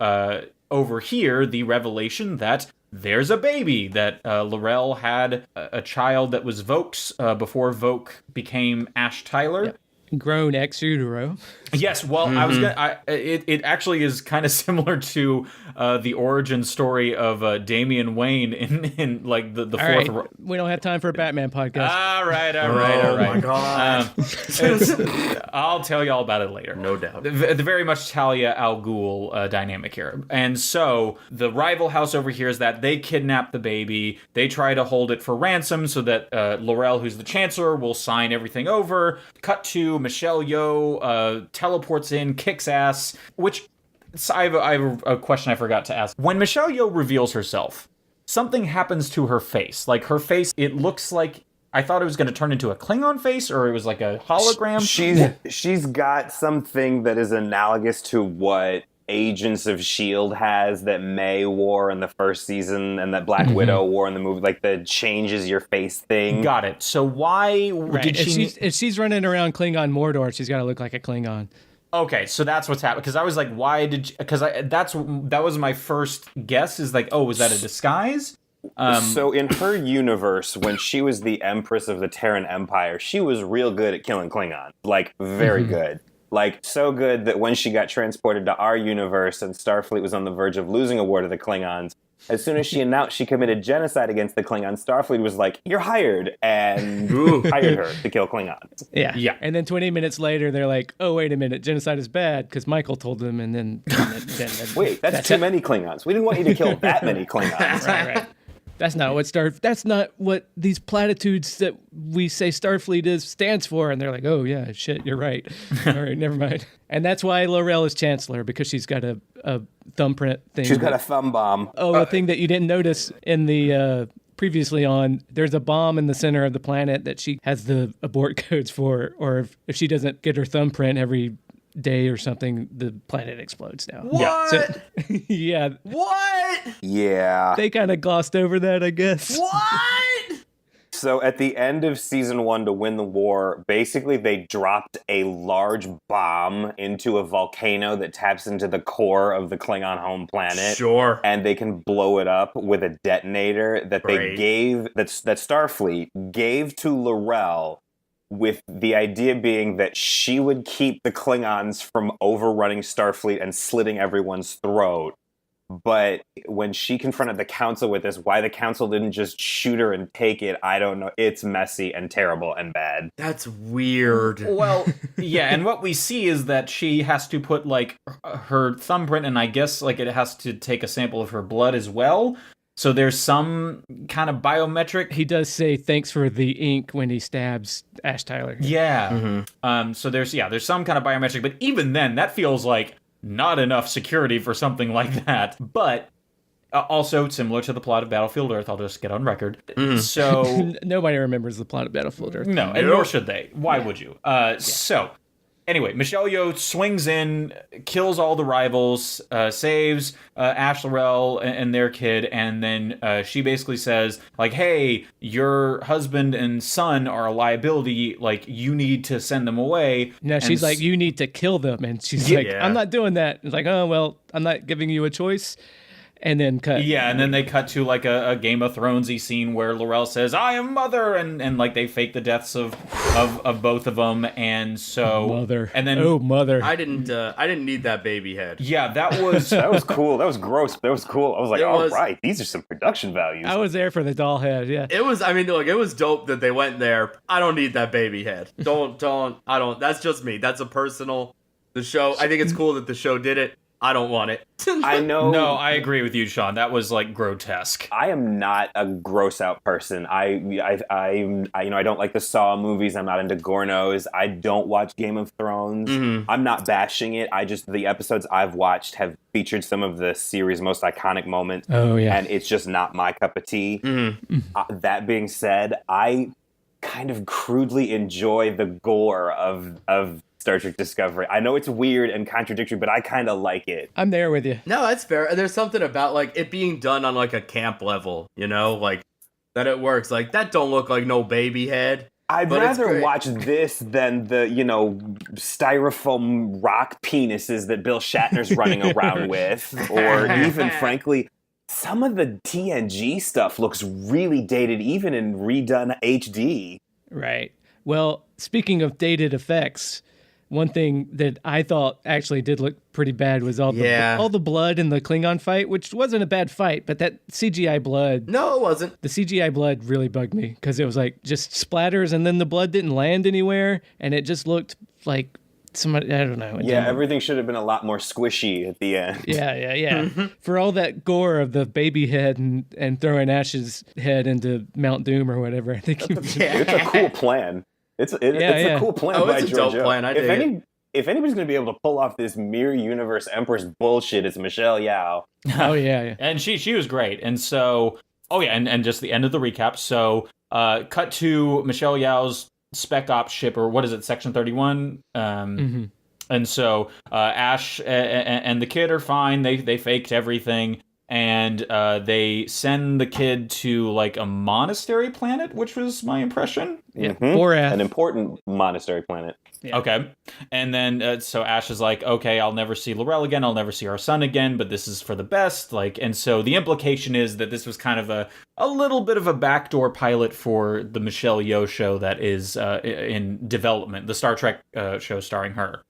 overhear the revelation that there's a baby, that L'Rell had a child that was Voke's before Voke became Ash Tyler. Yep. Grown ex utero. Yes, well, I was gonna. It actually is kind of similar to the origin story of Damian Wayne in like the All fourth. right. We don't have time for a Batman podcast. All right. Oh my God. I'll tell you all about it later. No doubt. The very much Talia Al Ghul dynamic here. And so the rival house overhears that. They kidnap the baby. They try to hold it for ransom so that L'Rell, who's the Chancellor, will sign everything over. Cut to Michelle Yeoh teleports in, kicks ass, which I have a question I forgot to ask. When Michelle Yeoh reveals herself, something happens to her face. Like her face, it looks like, I thought it was going to turn into a Klingon face, or it was like a hologram. She's got something that is analogous to what Agents of S.H.I.E.L.D. has that May wore in the first season and that Black Widow wore in the movie, like the changes your face thing. Got it. So why did she... If she's running around Klingon Mordor, she's got to look like a Klingon. Okay, so that's what's happening. Because I was like, why did... Because that was my first guess, is like, oh, was that a disguise? So in her universe, when she was the Empress of the Terran Empire, she was real good at killing Klingons. Like, very good. Like, so good that when she got transported to our universe and Starfleet was on the verge of losing a war to the Klingons, as soon as she announced she committed genocide against the Klingons, Starfleet was like, you're hired, and hired her to kill Klingons. Yeah. And then 20 minutes later, they're like, oh, wait a minute, genocide is bad, because Michael told them, and then... Wait, that's too many Klingons. We didn't want you to kill that many Klingons. Right. That's not what these platitudes that we say Starfleet stands for. And they're like, oh, yeah, shit, you're right. All right, never mind. And that's why L'Orelle is Chancellor, because she's got a thumbprint thing. She's got a thumb bomb. Oh, a thing that you didn't notice in the previously on. There's a bomb in the center of the planet that she has the abort codes for, or if she doesn't get her thumbprint every day or something, the planet explodes now. What? Yeah. So, yeah. What? Yeah. They kind of glossed over that, I guess. What? So at the end of season 1 to win the war, basically they dropped a large bomb into a volcano that taps into the core of the Klingon home planet. Sure. And they can blow it up with a detonator that they gave, that Starfleet gave to L'Orelle, with the idea being that she would keep the Klingons from overrunning Starfleet and slitting everyone's throat. But when she confronted the council with this, why the council didn't just shoot her and take it, I don't know. It's messy and terrible and bad. That's weird. Well, yeah, and what we see is that she has to put, like, her thumbprint, and I guess, like, it has to take a sample of her blood as well. So there's some kind of biometric. He does say thanks for the ink when he stabs Ash Tyler. Yeah. So there's some kind of biometric, but even then, that feels like not enough security for something like that. But also similar to the plot of Battlefield Earth, I'll just get on record. So nobody remembers the plot of Battlefield Earth. No, and nor should they. Why would you? So. Anyway, Michelle Yeoh swings in, kills all the rivals, saves Ash L'Orelle and their kid, and then she basically says, like, hey, your husband and son are a liability, like, you need to send them away. No, she's like, you need to kill them, and she's like, I'm not doing that. It's like, oh, well, I'm not giving you a choice. And then cut. Yeah, and then they cut to like a Game of Thronesy scene where L'Orelle says, "I am mother," and like they fake the deaths of both of them, and so mother. And then mother. I didn't need that baby head. Yeah, that was that was cool. That was gross. That was cool. I was like, right, these are some production values. I was there for the doll head. Yeah, it was. I mean, look, it was dope that they went there. I don't need that baby head. Don't. I don't. That's just me. That's a personal. The show. I think it's cool that the show did it. I don't want it. I know. No, I agree with you, Sean. That was like grotesque. I am not a gross out person. I don't like the Saw movies. I'm not into Gornos. I don't watch Game of Thrones. I'm not bashing it. The episodes I've watched have featured some of the series' most iconic moments. Oh yeah, and it's just not my cup of tea. That being said, I kind of crudely enjoy the gore of Star Trek Discovery. I know it's weird and contradictory, but I kind of like it. I'm there with you. No, that's fair. There's something about like it being done on like a camp level, you know, like that it works. Like that don't look like no baby head. I'd rather watch this than the, styrofoam rock penises that Bill Shatner's running around with, or even, frankly, some of the TNG stuff looks really dated, even in redone HD. Right. Well, speaking of dated effects, one thing that I thought actually did look pretty bad was all the blood in the Klingon fight, which wasn't a bad fight, but that CGI blood. No, it wasn't. The CGI blood really bugged me because it was like just splatters and then the blood didn't land anywhere and it just looked like somebody, I don't know. Everything should have been a lot more squishy at the end. Yeah. For all that gore of the baby head and throwing Ash's head into Mount Doom or whatever, I think it's a cool plan. It's a cool plan by it's a dope plan. If anybody's going to be able to pull off this Mirror Universe Empress bullshit, it's Michelle Yeoh. Oh, yeah. And she was great. And so, and just the end of the recap. So, cut to Michelle Yeoh's Spec Ops ship, or what is it, Section 31? And so Ash and the kid are fine. They faked everything. And they send the kid to like a monastery planet, which was my impression. Yeah, Borath. An important monastery planet. Yeah. Okay. And then so Ash is like, okay, I'll never see Laurel again. I'll never see our son again, but this is for the best. Like, and so the implication is that this was kind of a little bit of a backdoor pilot for the Michelle Yeoh show that is in development, the Star Trek show starring her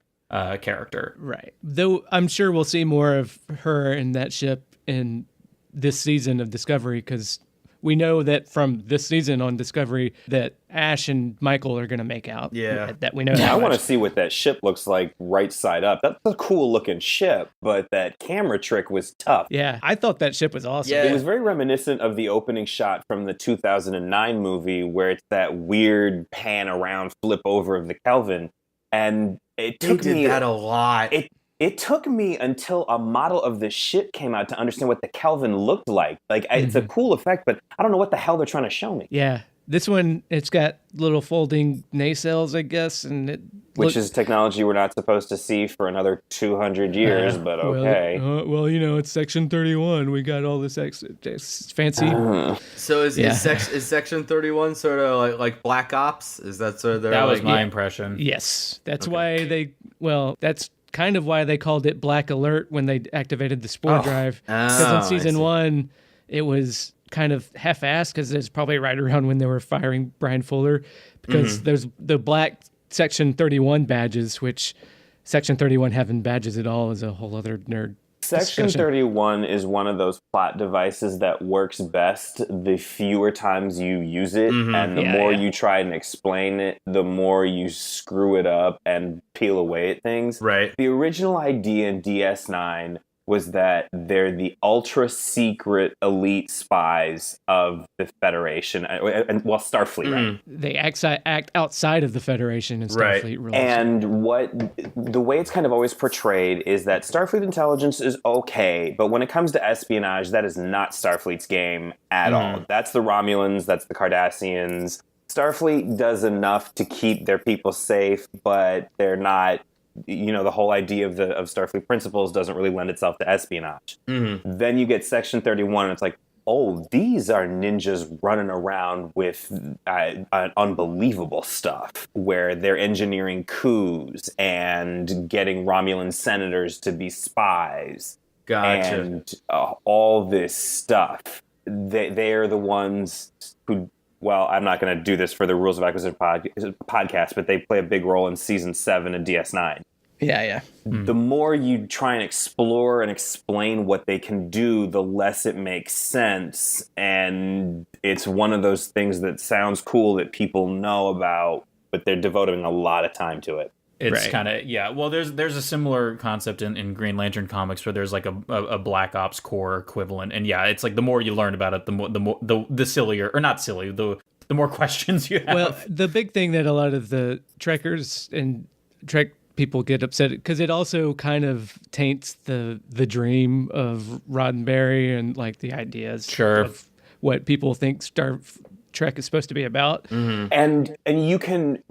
character. Right. Though I'm sure we'll see more of her in that ship in this season of Discovery, because we know that from this season on Discovery that Ash and Michael are going to make out. Yeah. That we know. I want to see what that ship looks like right side up. That's a cool looking ship, but that camera trick was tough. Yeah, I thought that ship was awesome. Yeah. It was very reminiscent of the opening shot from the 2009 movie where it's that weird pan around flip over of the Kelvin. And it They took did me that a lot. It took me until a model of the ship came out to understand what the Kelvin looked like. Like, it's a cool effect, but I don't know what the hell they're trying to show me. Yeah. This one, it's got little folding nacelles, I guess, and it Which is technology we're not supposed to see for another 200 years, but okay. Well, it's Section 31. We got all this fancy. So is Section 31 sort of like Black Ops? Is that sort of their, That was like, my impression. Yes, that's why that's kind of why they called it Black Alert when they activated the Spore drive. Because in I season see. 1, it was kind of half-assed because it's probably right around when they were firing Brian Fuller, because there's the black Section 31 badges, which Section 31 having badges at all is a whole other nerd Section discussion. 31 is one of those plot devices that works best the fewer times you use it, and the more you try and explain it, the more you screw it up and peel away at things. Right. The original idea in DS9 was that they're the ultra secret elite spies of the Federation, and Starfleet, right? They act outside of the Federation and Right. Starfleet rules. And the way it's kind of always portrayed is that Starfleet intelligence is okay, but when it comes to espionage, that is not Starfleet's game at all. That's the Romulans, that's the Cardassians. Starfleet does enough to keep their people safe, but they're not. The whole idea of Starfleet principles doesn't really lend itself to espionage. Then you get Section 31, and it's like, oh, these are ninjas running around with unbelievable stuff, where they're engineering coups and getting Romulan senators to be spies. Gotcha. And all this stuff. They're the ones who... Well, I'm not going to do this for the Rules of Acquisition podcast, but they play a big role in Season 7 of DS9. Yeah. The more you try and explore and explain what they can do, the less it makes sense. And it's one of those things that sounds cool that people know about, but they're devoting a lot of time to it. It's kind of, well, there's a similar concept in Green Lantern comics where there's like a Black Ops Corps equivalent, and it's like the more you learn about it, the sillier, or not silly, the more questions you have. Well, the big thing that a lot of the Trekkers and Trek people get upset because it also kind of taints the dream of Roddenberry and like the ideas of what people think Star Trek is supposed to be about. And you can.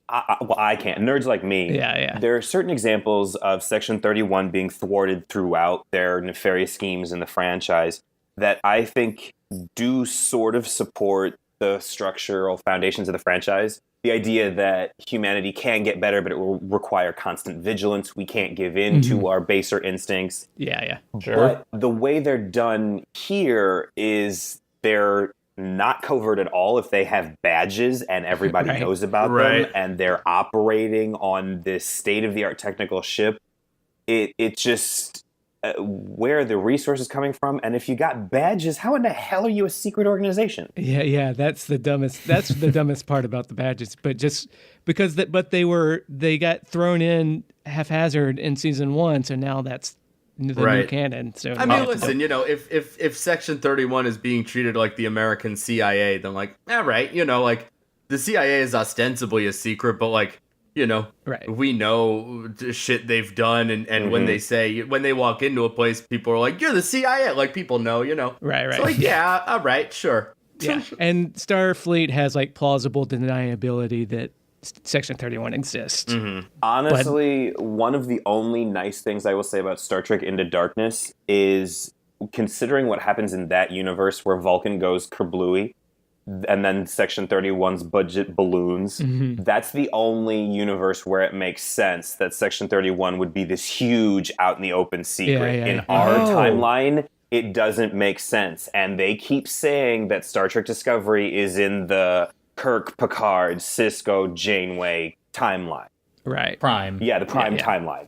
I can't. Nerds like me. Yeah. There are certain examples of Section 31 being thwarted throughout their nefarious schemes in the franchise that I think do sort of support the structural foundations of the franchise. The idea that humanity can get better, but it will require constant vigilance. We can't give in to our baser instincts. Yeah. But the way they're done here is they're not covert at all if they have badges and everybody knows about them, and they're operating on this state-of-the-art technical ship. It just where are the resources coming from? And if you got badges, how in the hell are you a secret organization? Yeah, that's the dumbest part about the badges. But just because they got thrown in haphazard in season 1, so now that's the new canon. So I mean, listen, if Section 31 is being treated like the American CIA, then like, right, like the CIA is ostensibly a secret, but like, we know the shit they've done, and when they walk into a place, people are like, "You're the CIA," like people know, Right. So like, all right, sure. Yeah, and Starfleet has like plausible deniability that Section 31 exists. Honestly, one of the only nice things I will say about Star Trek Into Darkness is considering what happens in that universe where Vulcan goes kerblooey, and then Section 31's budget balloons. That's the only universe where it makes sense that Section 31 would be this huge out in the open secret. In our timeline, it doesn't make sense. And they keep saying that Star Trek Discovery is in the Kirk, Picard, Sisko, Janeway timeline. Right. Prime. Yeah, the Prime timeline.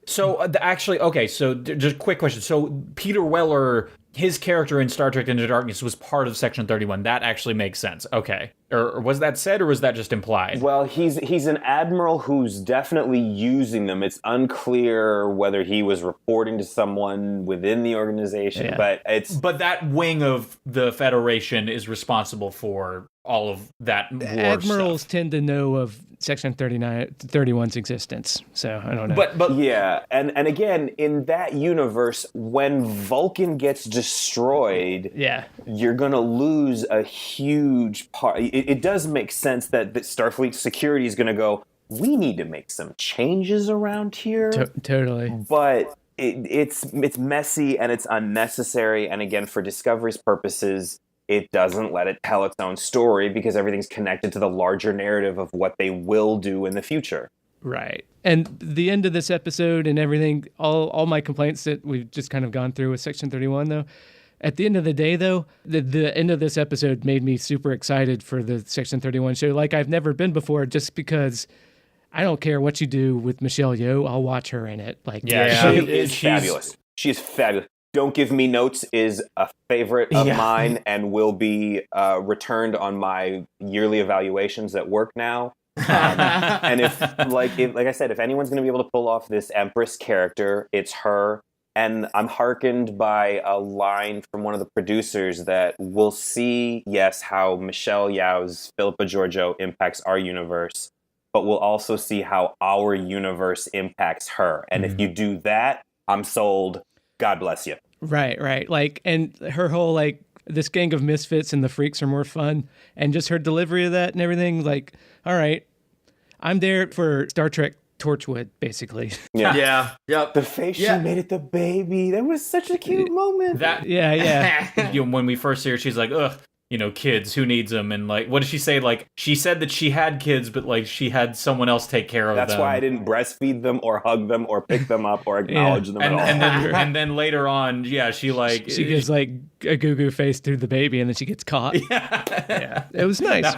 So actually, okay, so just a quick question. So Peter Weller, his character in Star Trek Into Darkness was part of Section 31. That actually makes sense. Okay. Or was that said, or was that just implied? Well, he's an admiral who's definitely using them. It's unclear whether he was reporting to someone within the organization, but that wing of the Federation is responsible for all of that war Admirals stuff. tend to know of Section 31's existence, so I don't know. But yeah, and again, in that universe, when Vulcan gets destroyed, you're going to lose a huge part. It does make sense that Starfleet security is going to go, we need to make some changes around here. Totally. But it's messy and it's unnecessary, and again, for Discovery's purposes, it doesn't let it tell its own story because everything's connected to the larger narrative of what they will do in the future. Right. And the end of this episode and everything, all my complaints that we've just kind of gone through with Section 31, though, at the end of the day, though, the end of this episode made me super excited for the Section 31 show, like I've never been before, just because I don't care what you do with Michelle Yeoh, I'll watch her in it. Like, she is fabulous. She is fabulous. Don't Give Me Notes is a favorite of mine and will be returned on my yearly evaluations at work now. And if I said, if anyone's going to be able to pull off this Empress character, it's her. And I'm hearkened by a line from one of the producers that we'll see, yes, how Michelle Yeoh's Philippa Georgiou impacts our universe, but we'll also see how our universe impacts her. And if you do that, I'm sold. God bless you. Right. Like, and her whole, like, this gang of misfits and the freaks are more fun. And just her delivery of that and everything, like, all right, I'm there for Star Trek Torchwood, basically. Yeah. Yep. The face she made at the baby. That was such a cute moment. When we first see her, she's like, ugh. Kids, who needs them? And like, what did she say? Like, she said that she had kids, but like she had someone else take care of them. That's why I didn't breastfeed them or hug them or pick them up or acknowledge them at all. And then later on, she gives like a goo-goo face to the baby, and then she gets caught. Yeah. It was nice.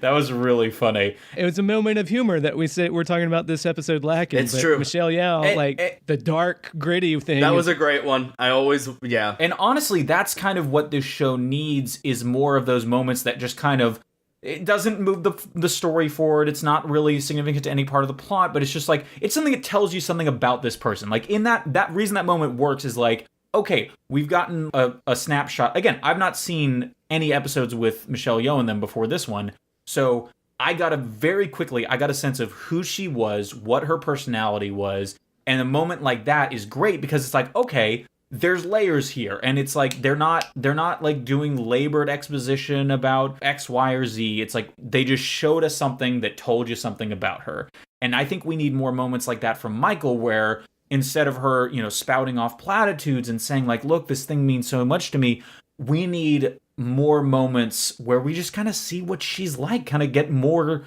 That was really funny. It was a moment of humor that we're talking about this episode lacking. It's true. Michelle Yeoh, the dark, gritty thing. That was a great one. And honestly, that's kind of what this show needs, is more of those moments that just kind of, it doesn't move the story forward. It's not really significant to any part of the plot, but it's just like, it's something that tells you something about this person. Like, in that reason that moment works is like, okay, we've gotten a snapshot. Again, I've not seen any episodes with Michelle Yeoh in them before this one, so I got a sense of who she was, what her personality was, and a moment like that is great because it's like, okay, there's layers here, and it's like they're not like doing labored exposition about X, Y, or Z. It's like they just showed us something that told you something about her. And I think we need more moments like that from Michael, where instead of her, spouting off platitudes and saying like, look, this thing means so much to me, we need more moments where we just kind of see what she's like, kind of get more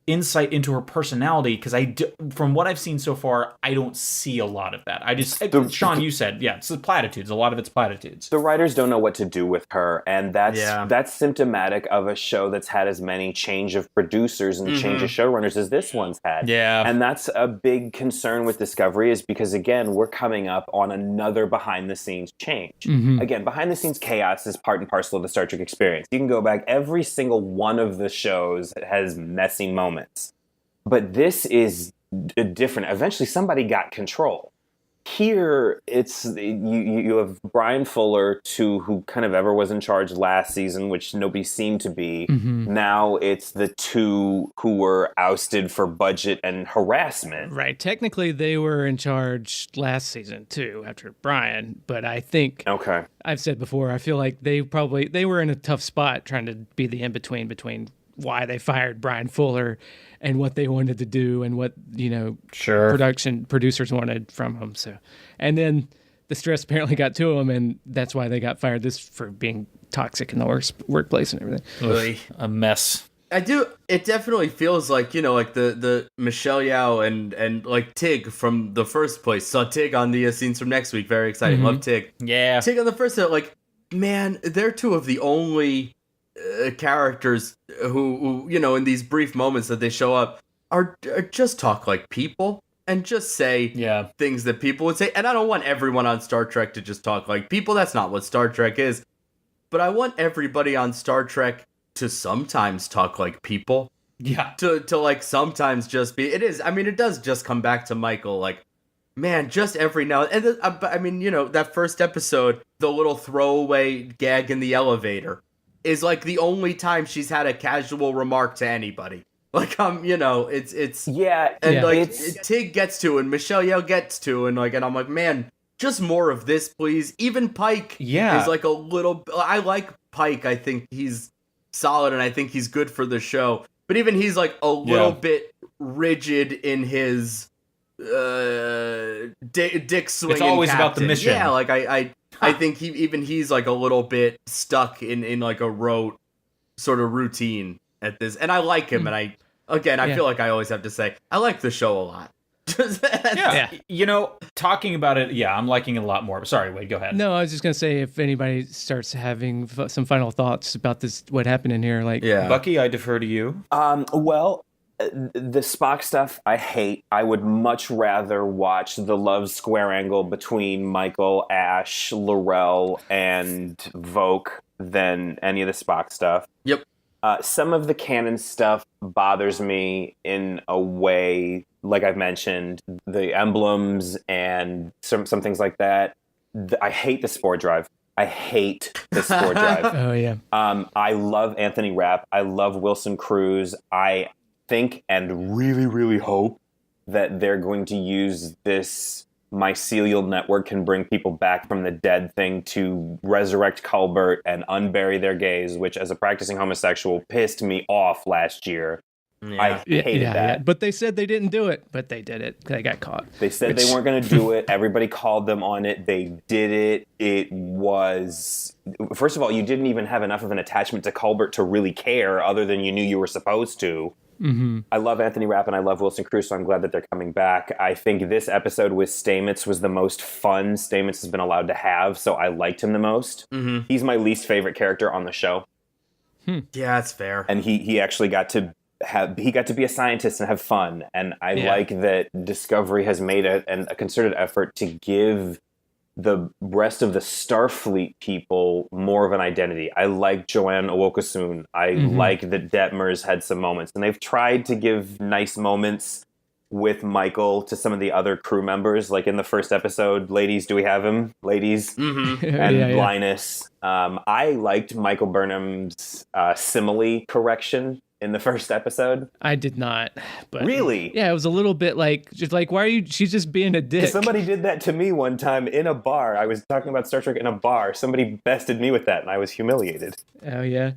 insight into her personality, because from what I've seen so far, I don't see a lot of that. Sean, you said, it's the platitudes. A lot of it's platitudes. The writers don't know what to do with her, and that's symptomatic of a show that's had as many change of producers and change of showrunners as this one's had. Yeah. And that's a big concern with Discovery, is because, again, we're coming up on another behind-the-scenes change. Again, behind-the-scenes chaos is part and parcel of the Star Trek experience. You can go back, every single one of the shows has messy moments. But this is different. Eventually, somebody got control. Here, it's you have Brian Fuller, who kind of ever was in charge last season, which nobody seemed to be. Now it's the two who were ousted for budget and harassment. Right. Technically, they were in charge last season, too, after Brian. But I think, I've said before, I feel like they were in a tough spot trying to be the in-between between why they fired Brian Fuller and what they wanted to do and what, Sure. producers wanted from him. So, and then the stress apparently got to them, and that's why they got fired for being toxic in the workplace and everything. Really? A mess. I do. It definitely feels like, like the Michelle Yao and like Tig from the first place. Saw Tig on the scenes from next week. Very exciting. Love Tig. Yeah. Tig on the first, like, man, they're two of the only characters who, in these brief moments that they show up are just talk like people and just say things that people would say. And I don't want everyone on Star Trek to just talk like people. That's not what Star Trek is. But I want everybody on Star Trek to sometimes talk like people. Yeah. To like sometimes just be. It is. I mean, it does just come back to Michael. Like, man, just every now and then. I mean, that first episode, the little throwaway gag in the elevator is like the only time she's had a casual remark to anybody. Like, it's Yeah, and like it's, Tig gets to and Michelle Yeoh gets to and I'm like, man, just more of this, please. Even Pike is like a little. I like Pike. I think he's solid and I think he's good for the show. But even he's like a little bit rigid in his dick swinging. It's always captain. about the mission. Yeah, like I think he's like a little bit stuck in like a rote sort of routine at this. And I like him, and I feel like I always have to say I like the show a lot. Talking about it, I'm liking it a lot more. Sorry, Wade, go ahead. No, I was just gonna say if anybody starts having some final thoughts about this, what happened in here, like Bucky, I defer to you. Well, the Spock stuff I hate. I would much rather watch the love square angle between Michael, Ash, L'Rell, and Voq than any of the Spock stuff. Yep. Some of the canon stuff bothers me in a way, like I've mentioned, the emblems and some things like that. I hate the Spore Drive. I hate the Spore Drive. Oh, yeah. I love Anthony Rapp. I love Wilson Cruz. I think and really, really hope that they're going to use this mycelial network can bring people back from the dead thing to resurrect Culbert and unbury their gays, which as a practicing homosexual pissed me off last year. Yeah. I hated that. Yeah. But they said they didn't do it, but they did it. They got caught. They said they weren't going to do it. Everybody called them on it. They did it. It was... First of all, you didn't even have enough of an attachment to Culbert to really care other than you knew you were supposed to. Mm-hmm. I love Anthony Rapp and I love Wilson Cruz, so I'm glad that they're coming back. I think this episode with Stamets was the most fun Stamets has been allowed to have, so I liked him the most. Mm-hmm. He's my least favorite character on the show. Yeah, that's fair. And he actually got to be a scientist and have fun. And I like that Discovery has made a concerted effort to give the rest of the Starfleet people more of an identity. I like Joanne Owokosun. I like that Detmers had some moments. And they've tried to give nice moments with Michael to some of the other crew members. Like in the first episode, ladies, do we have him? Ladies. Mm-hmm. And Linus. I liked Michael Burnham's simile correction in the first episode. I did not. But really? Yeah, it was a little bit like, why are you, she's just being a dick. Somebody did that to me one time in a bar. I was talking about Star Trek in a bar. Somebody bested me with that, and I was humiliated. Oh, yeah.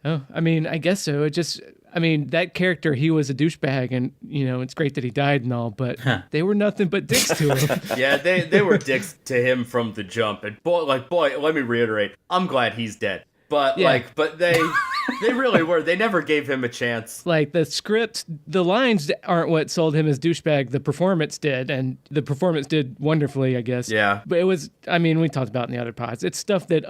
Oh, I mean, I guess so. That character, he was a douchebag, and, it's great that he died and all, but they were nothing but dicks to him. Yeah, they were dicks to him from the jump. And boy, let me reiterate, I'm glad he's dead. But they really were. They never gave him a chance. Like the script, the lines aren't what sold him as douchebag. The performance did, and the performance did wonderfully, I guess. Yeah. But it was, we talked about in the other pods. It's stuff that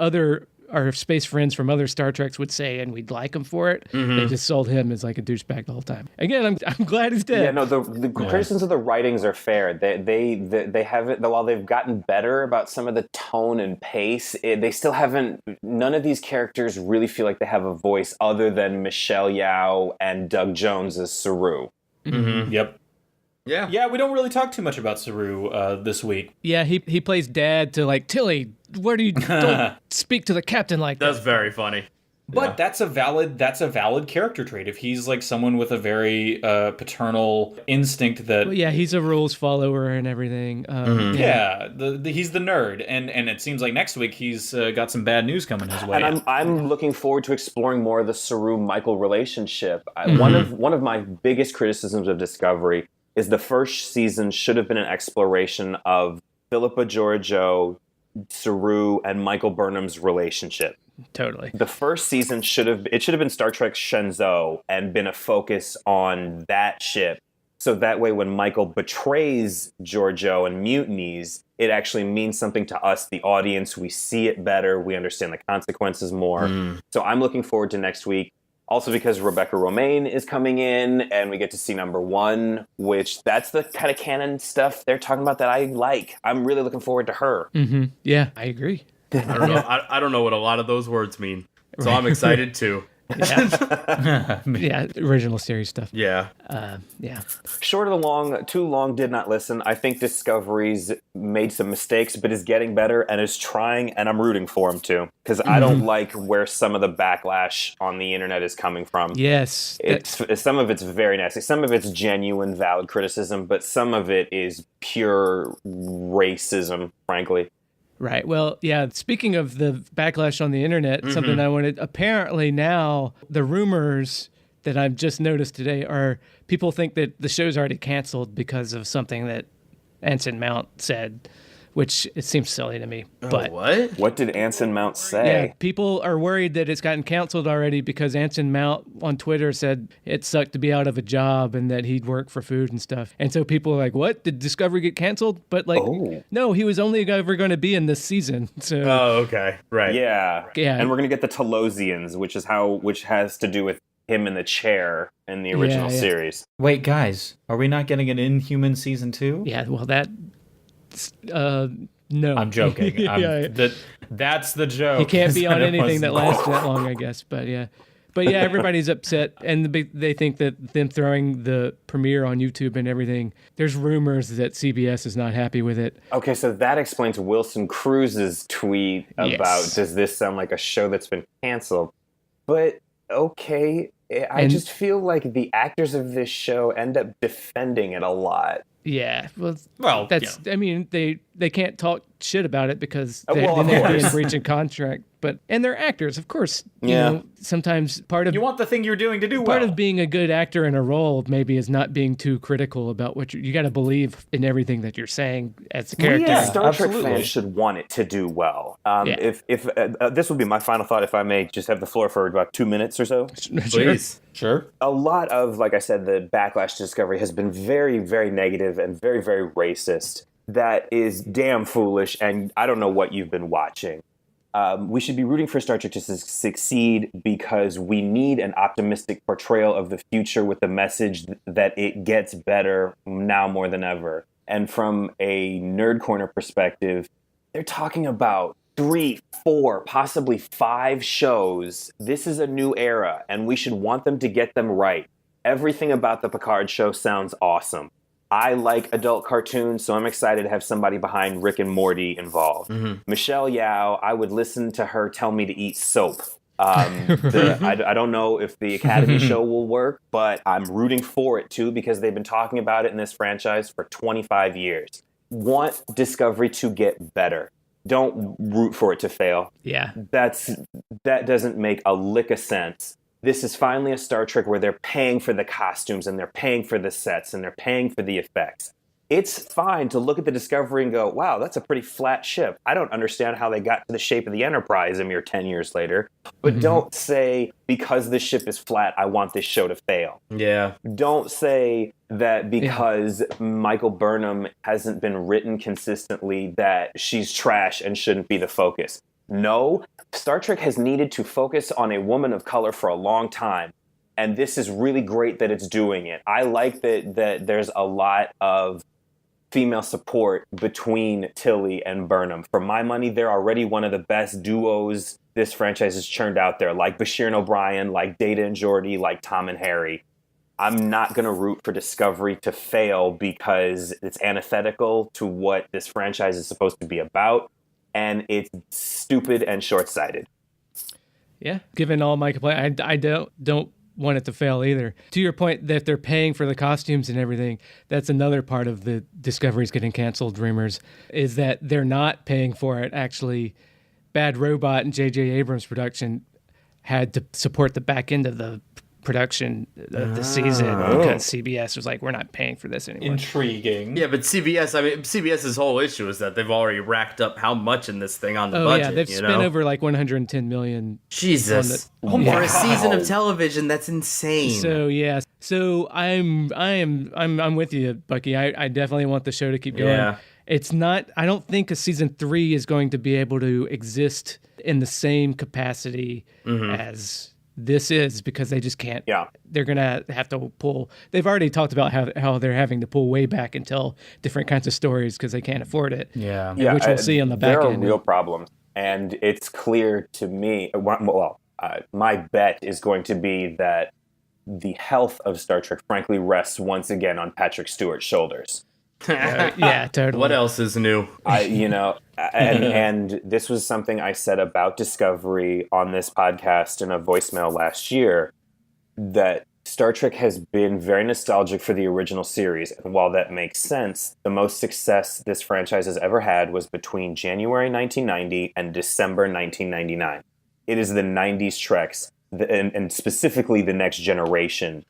our space friends from other Star Treks would say, and we'd like him for it. Mm-hmm. They just sold him as like a douchebag the whole time. Again, I'm glad he's dead. Yeah, no, the criticisms of the writings are fair. They haven't, while they've gotten better about some of the tone and pace, they still haven't. None of these characters really feel like they have a voice other than Michelle Yeoh and Doug Jones as Saru. Mm-hmm. Yep. Yeah, we don't really talk too much about Saru this week. Yeah, he plays dad to like Tilly. Where do you don't speak to the captain like that? That's very funny. But that's a valid character trait. If he's like someone with a very paternal instinct that Well, yeah, he's a rules follower and everything. he's the nerd, and it seems like next week he's got some bad news coming his way. And I'm looking forward to exploring more of the Saru-Michael relationship. One of my biggest criticisms of Discovery is the first season should have been an exploration of Philippa Georgiou, Saru, and Michael Burnham's relationship. Totally. The first season should have been Star Trek Shenzhou and been a focus on that ship. So that way when Michael betrays Georgiou and mutinies, it actually means something to us, the audience. We see it better. We understand the consequences more. So I'm looking forward to next week. Also because Rebecca Romaine is coming in and we get to see number 1, which that's the kind of canon stuff they're talking about that I like. I'm really looking forward to her. Mm-hmm. Yeah, I agree. I don't know. I don't know what a lot of those words mean, so I'm excited too. Yeah, original series stuff. Yeah. Yeah. Short of the long, too long did not listen. I think Discovery's made some mistakes, but is getting better and is trying, and I'm rooting for him too. Because I don't like where some of the backlash on the internet is coming from. Yes. Some of it's very nasty. Some of it's genuine, valid criticism, but some of it is pure racism, frankly. Right. Well, yeah, speaking of the backlash on the internet, something I wanted, apparently now the rumors that I've just noticed today are people think that the show's already canceled because of something that Anson Mount said, which it seems silly to me. But what? What did Anson Mount say? yeah, people are worried that it's gotten canceled already because Anson Mount on Twitter said it sucked to be out of a job and that he'd work for food and stuff. And so people are like, what? Did Discovery get canceled? But like, no, he was only ever going to be in this season. So Oh, okay. Right. Yeah. Yeah. And we're going to get the Telosians, which has to do with him in the chair in the original series. Wait, guys, are we not getting an Inhuman season 2? yeah, well, that... no. I'm joking. That's the joke. He can't be on It anything was- that lasts that long, I guess. But yeah, everybody's upset, and they think that them throwing the premiere on YouTube and everything. There's rumors that CBS is not happy with it. Okay, so that explains Wilson Cruz's tweet about, Yes. does this sound like a show that's been canceled? But, okay, I just feel like the actors of this show end up defending it a lot. Yeah, Well, that's. yeah. I mean, they can't talk shit about it because Well, of they'd be in course. breach of contract. And they're actors, of course. You Yeah. know, sometimes part of You want the thing you're doing to do well. part of being a good actor in a role maybe is not being too critical about what you got to believe in everything that you're saying as a character. We as Star Trek absolutely. fans should want it to do well. Yeah. If this would be my final thought, if I may just have the floor for about 2 minutes or so. Please. Sure. A lot of, like I said, the backlash to Discovery has been very, very negative and very, very racist. That is damn foolish, and I don't know what you've been watching. We should be rooting for Star Trek to succeed because we need an optimistic portrayal of the future with the message that it gets better now more than ever. And from a Nerd Corner perspective, they're talking about 3, 4, possibly 5 shows. This is a new era, and we should want them to get them right. Everything about the Picard show sounds awesome. I like adult cartoons, so I'm excited to have somebody behind Rick and Morty involved. Michelle Yao, I would listen to her tell me to eat soap. I don't know if the Academy show will work, but I'm rooting for it too because they've been talking about it in this franchise for 25 years. Want Discovery to get better. Don't root for it to fail. Yeah. That doesn't make a lick of sense. This is finally a Star Trek where they're paying for the costumes and they're paying for the sets and they're paying for the effects. It's fine to look at the Discovery and go, wow, that's a pretty flat ship. I don't understand how they got to the shape of the Enterprise a mere 10 years later. But don't say, because this ship is flat, I want this show to fail. Yeah. Don't say that because Michael Burnham hasn't been written consistently that she's trash and shouldn't be the focus. No, Star Trek has needed to focus on a woman of color for a long time. And this is really great that it's doing it. I like that there's a lot of female support between Tilly and Burnham. For my money, they're already one of the best duos this franchise has churned out there, like Bashir and O'Brien, like Data and Geordi, like Tom and Harry. I'm not going to root for Discovery to fail because it's antithetical to what this franchise is supposed to be about, and it's stupid and short-sighted. Yeah, given all my complaint, I don't want it to fail either. To your point that they're paying for the costumes and everything, that's another part of the Discovery's getting canceled rumors, is that they're not paying for it. Actually, Bad Robot and J.J. Abrams production had to support the back end of the production of the season because CBS was like, we're not paying for this anymore. Intriguing. Yeah, but CBS's whole issue is that they've already racked up how much in this thing on the budget. Yeah, they've spent over like $110 million. Jesus. For a season of television, that's insane. So I'm with you, Bucky. I definitely want the show to keep going. Yeah. It's not, I don't think a season 3 is going to be able to exist in the same capacity as this is, because they just can't. Yeah. They're going to have to pull. They've already talked about how they're having to pull way back and tell different kinds of stories because they can't afford it. Yeah. Which we'll see on the back end. There are real problems. And it's clear to me, my bet is going to be that the health of Star Trek, frankly, rests once again on Patrick Stewart's shoulders. Yeah, totally. What else is new? And this was something I said about Discovery on this podcast in a voicemail last year, that Star Trek has been very nostalgic for the original series. And while that makes sense, the most success this franchise has ever had was between January 1990 and December 1999. It is the 90s Treks, and specifically the Next Generation,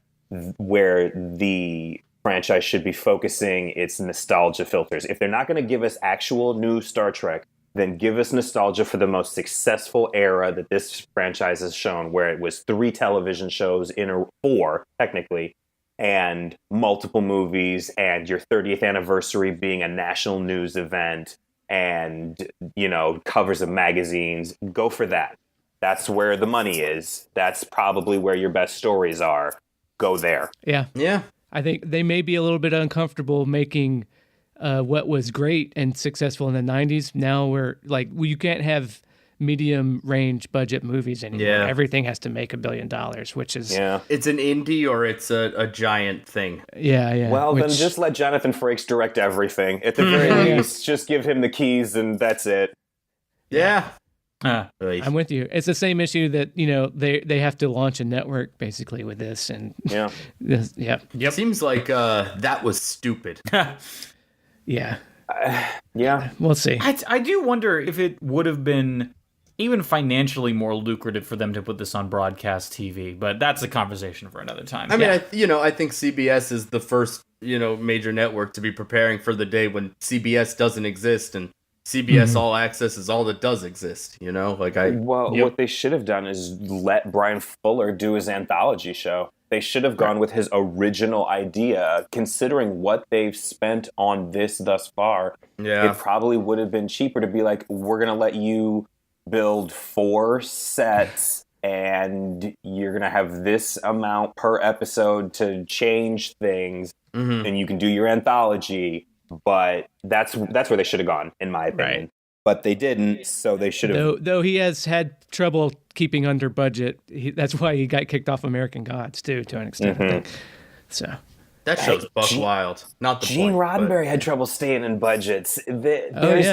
where the franchise should be focusing its nostalgia filters. If they're not going to give us actual new Star Trek, then give us nostalgia for the most successful era that this franchise has shown, where it was 3 television shows in 4, technically, and multiple movies, and your 30th anniversary being a national news event, and, covers of magazines. Go for that. That's where the money is. That's probably where your best stories are. Go there. Yeah. Yeah. I think they may be a little bit uncomfortable making what was great and successful in the 90s. Now you can't have medium range budget movies anymore. Yeah. Everything has to make $1 billion, which is... Yeah. It's an indie or it's a giant thing. Yeah. Well, then just let Jonathan Frakes direct everything. At the very least, just give him the keys and that's it. Yeah. I'm with you. It's the same issue that, they have to launch a network basically with this. And Yeah. Seems like that was stupid. Yeah. Yeah. We'll see. I do wonder if it would have been even financially more lucrative for them to put this on broadcast TV, but that's a conversation for another time. I mean, I think CBS is the first, major network to be preparing for the day when CBS doesn't exist, and CBS All Access is all that does exist, What they should have done is let Brian Fuller do his anthology show. They should have gone with his original idea, considering what they've spent on this thus far. Yeah. It probably would have been cheaper to be like, we're going to let you build 4 sets and you're going to have this amount per episode to change things, and you can do your anthology. But that's where they should have gone, in my opinion. Right. But they didn't, so they should have... Though he has had trouble keeping under budget. That's why he got kicked off American Gods, too, to an extent, I think. So... That show's buck wild. Not the Gene point, Roddenberry had trouble staying in budgets. That's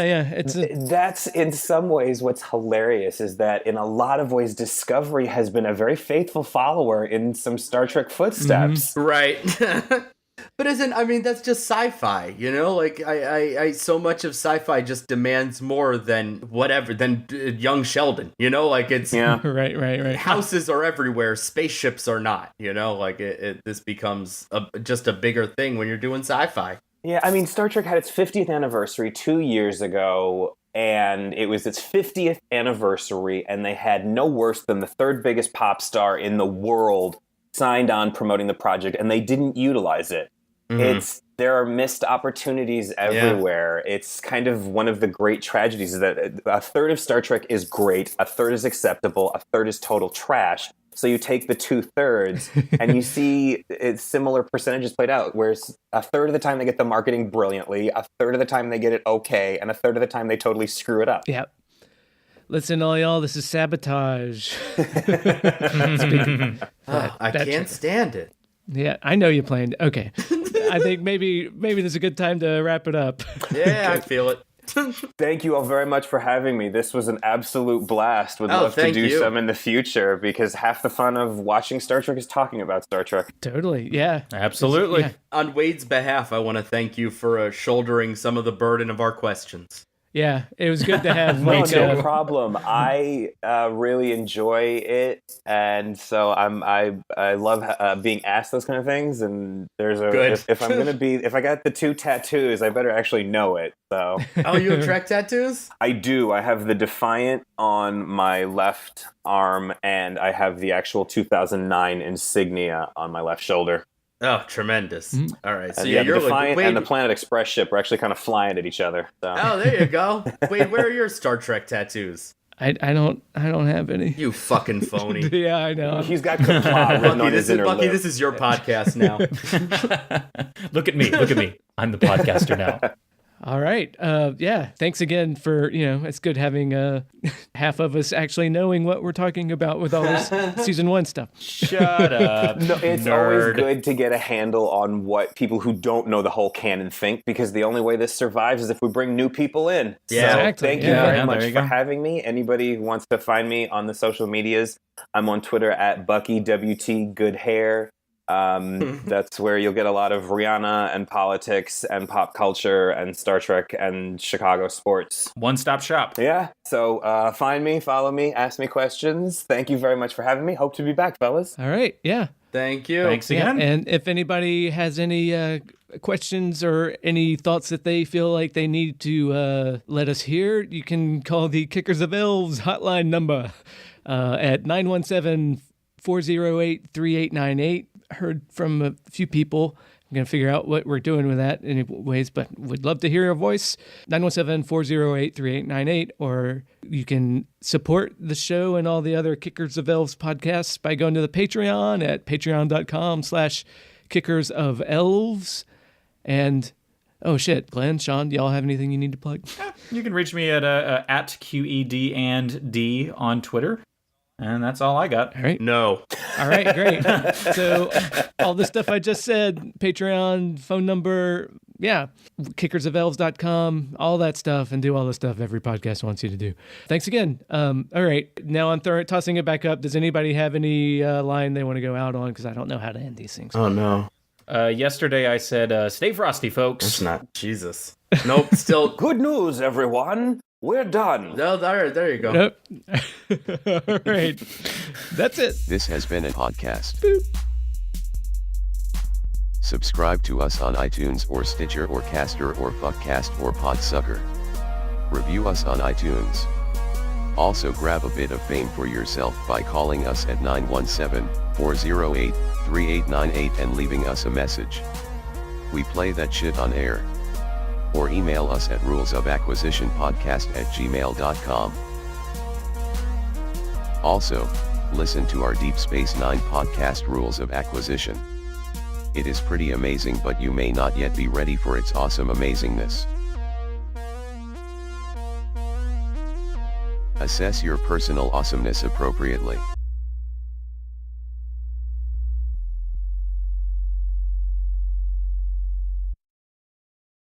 in some ways what's hilarious, is that in a lot of ways Discovery has been a very faithful follower in some Star Trek footsteps. Right. But that's just sci-fi, I so much of sci-fi just demands more than young Sheldon, it's... Yeah. Right. Houses are everywhere, spaceships are not, this becomes just a bigger thing when you're doing sci-fi. Yeah, Star Trek had its 50th anniversary 2 years ago, and it was its 50th anniversary, and they had no worse than the 3rd biggest pop star in the world signed on promoting the project, and they didn't utilize it. There are missed opportunities everywhere. Yeah. It's kind of one of the great tragedies, is that a third of Star Trek is great, a third is acceptable, a third is total trash. So you take the 2/3 and you see it's similar percentages played out, where a third of the time they get the marketing brilliantly, a third of the time they get it okay, and a third of the time they totally screw it up. Yep. Listen, all y'all, this is sabotage. I can't stand it. Yeah, I know you planned. Okay. I think maybe this is a good time to wrap it up. Yeah, I feel it. Thank you all very much for having me. This was an absolute blast. Would love to do some in the future because half the fun of watching Star Trek is talking about Star Trek. Totally, yeah. Absolutely. Yeah. On Wade's behalf, I want to thank you for shouldering some of the burden of our questions. Yeah, it was good to have No, Wade. no problem. I really enjoy it, and so I love being asked those kind of things. And there's a Good. if I got the 2 tattoos, I better actually know it. So Oh, you have Trek tattoos? I do. I have the Defiant on my left arm, and I have the actual 2009 insignia on my left shoulder. Oh, tremendous! All right, so And yeah, the you're Defiant Wade, and the Planet Express ship are actually kind of flying at each other. So. Oh, there you go. Wait, where are your Star Trek tattoos? I don't have any. You fucking phony. Yeah, I know. He's got Kapla written on his inner lip. This is your podcast now. Look at me. I'm the podcaster now. All right. Yeah. Thanks again for, it's good having half of us actually knowing what we're talking about with all this season 1 stuff. Shut up. No, it's nerd. always good to get a handle on what people who don't know the whole canon think, because the only way this survives is if we bring new people in. Yeah, so exactly. thank you Yeah, very there much you for go. having me. Anybody who wants to find me on the social medias, I'm on Twitter at BuckyWT Good Hair. That's where you'll get a lot of Rihanna and politics and pop culture and Star Trek and Chicago sports. One-stop shop. Yeah, so find me, follow me, ask me questions. Thank you very much for having me. Hope to be back, fellas. All right. Yeah. Thank you. Thanks again. Yeah. And if anybody has any questions or any thoughts that they feel like they need to let us hear, you can call the Kickers of Elves hotline number at 917-408-3898. Heard from a few people. I'm going to figure out what we're doing with that anyways, but would love to hear your voice. 917-408-3898, or you can support the show and all the other Kickers of Elves podcasts by going to the Patreon at patreon.com/Kickers of Elves. And, oh shit, Glenn, Sean, do y'all have anything you need to plug? You can reach me at QED&D on Twitter. And that's all I got. All right. No. All right, great. So all the stuff I just said, Patreon, phone number, kickersofelves.com, all that stuff, and do all the stuff every podcast wants you to do. Thanks again. All right, now I'm tossing it back up. Does anybody have any line they want to go out on? Because I don't know how to end these things. Oh, no. Yesterday I said, stay frosty, folks. It's not. Jesus. Nope, still. Good news, everyone. We're done. No, there you go. Nope. All right. That's it. This has been a podcast. Subscribe to us on iTunes or Stitcher or Caster or Fuckcast or Podsucker. Review us on iTunes. Also grab a bit of fame for yourself by calling us at 917-408-3898 and leaving us a message. We play that shit on air. Or email us at rulesofacquisitionpodcast@gmail.com. Also, listen to our Deep Space Nine podcast Rules of Acquisition. It is pretty amazing, but you may not yet be ready for its awesome amazingness. Assess your personal awesomeness appropriately.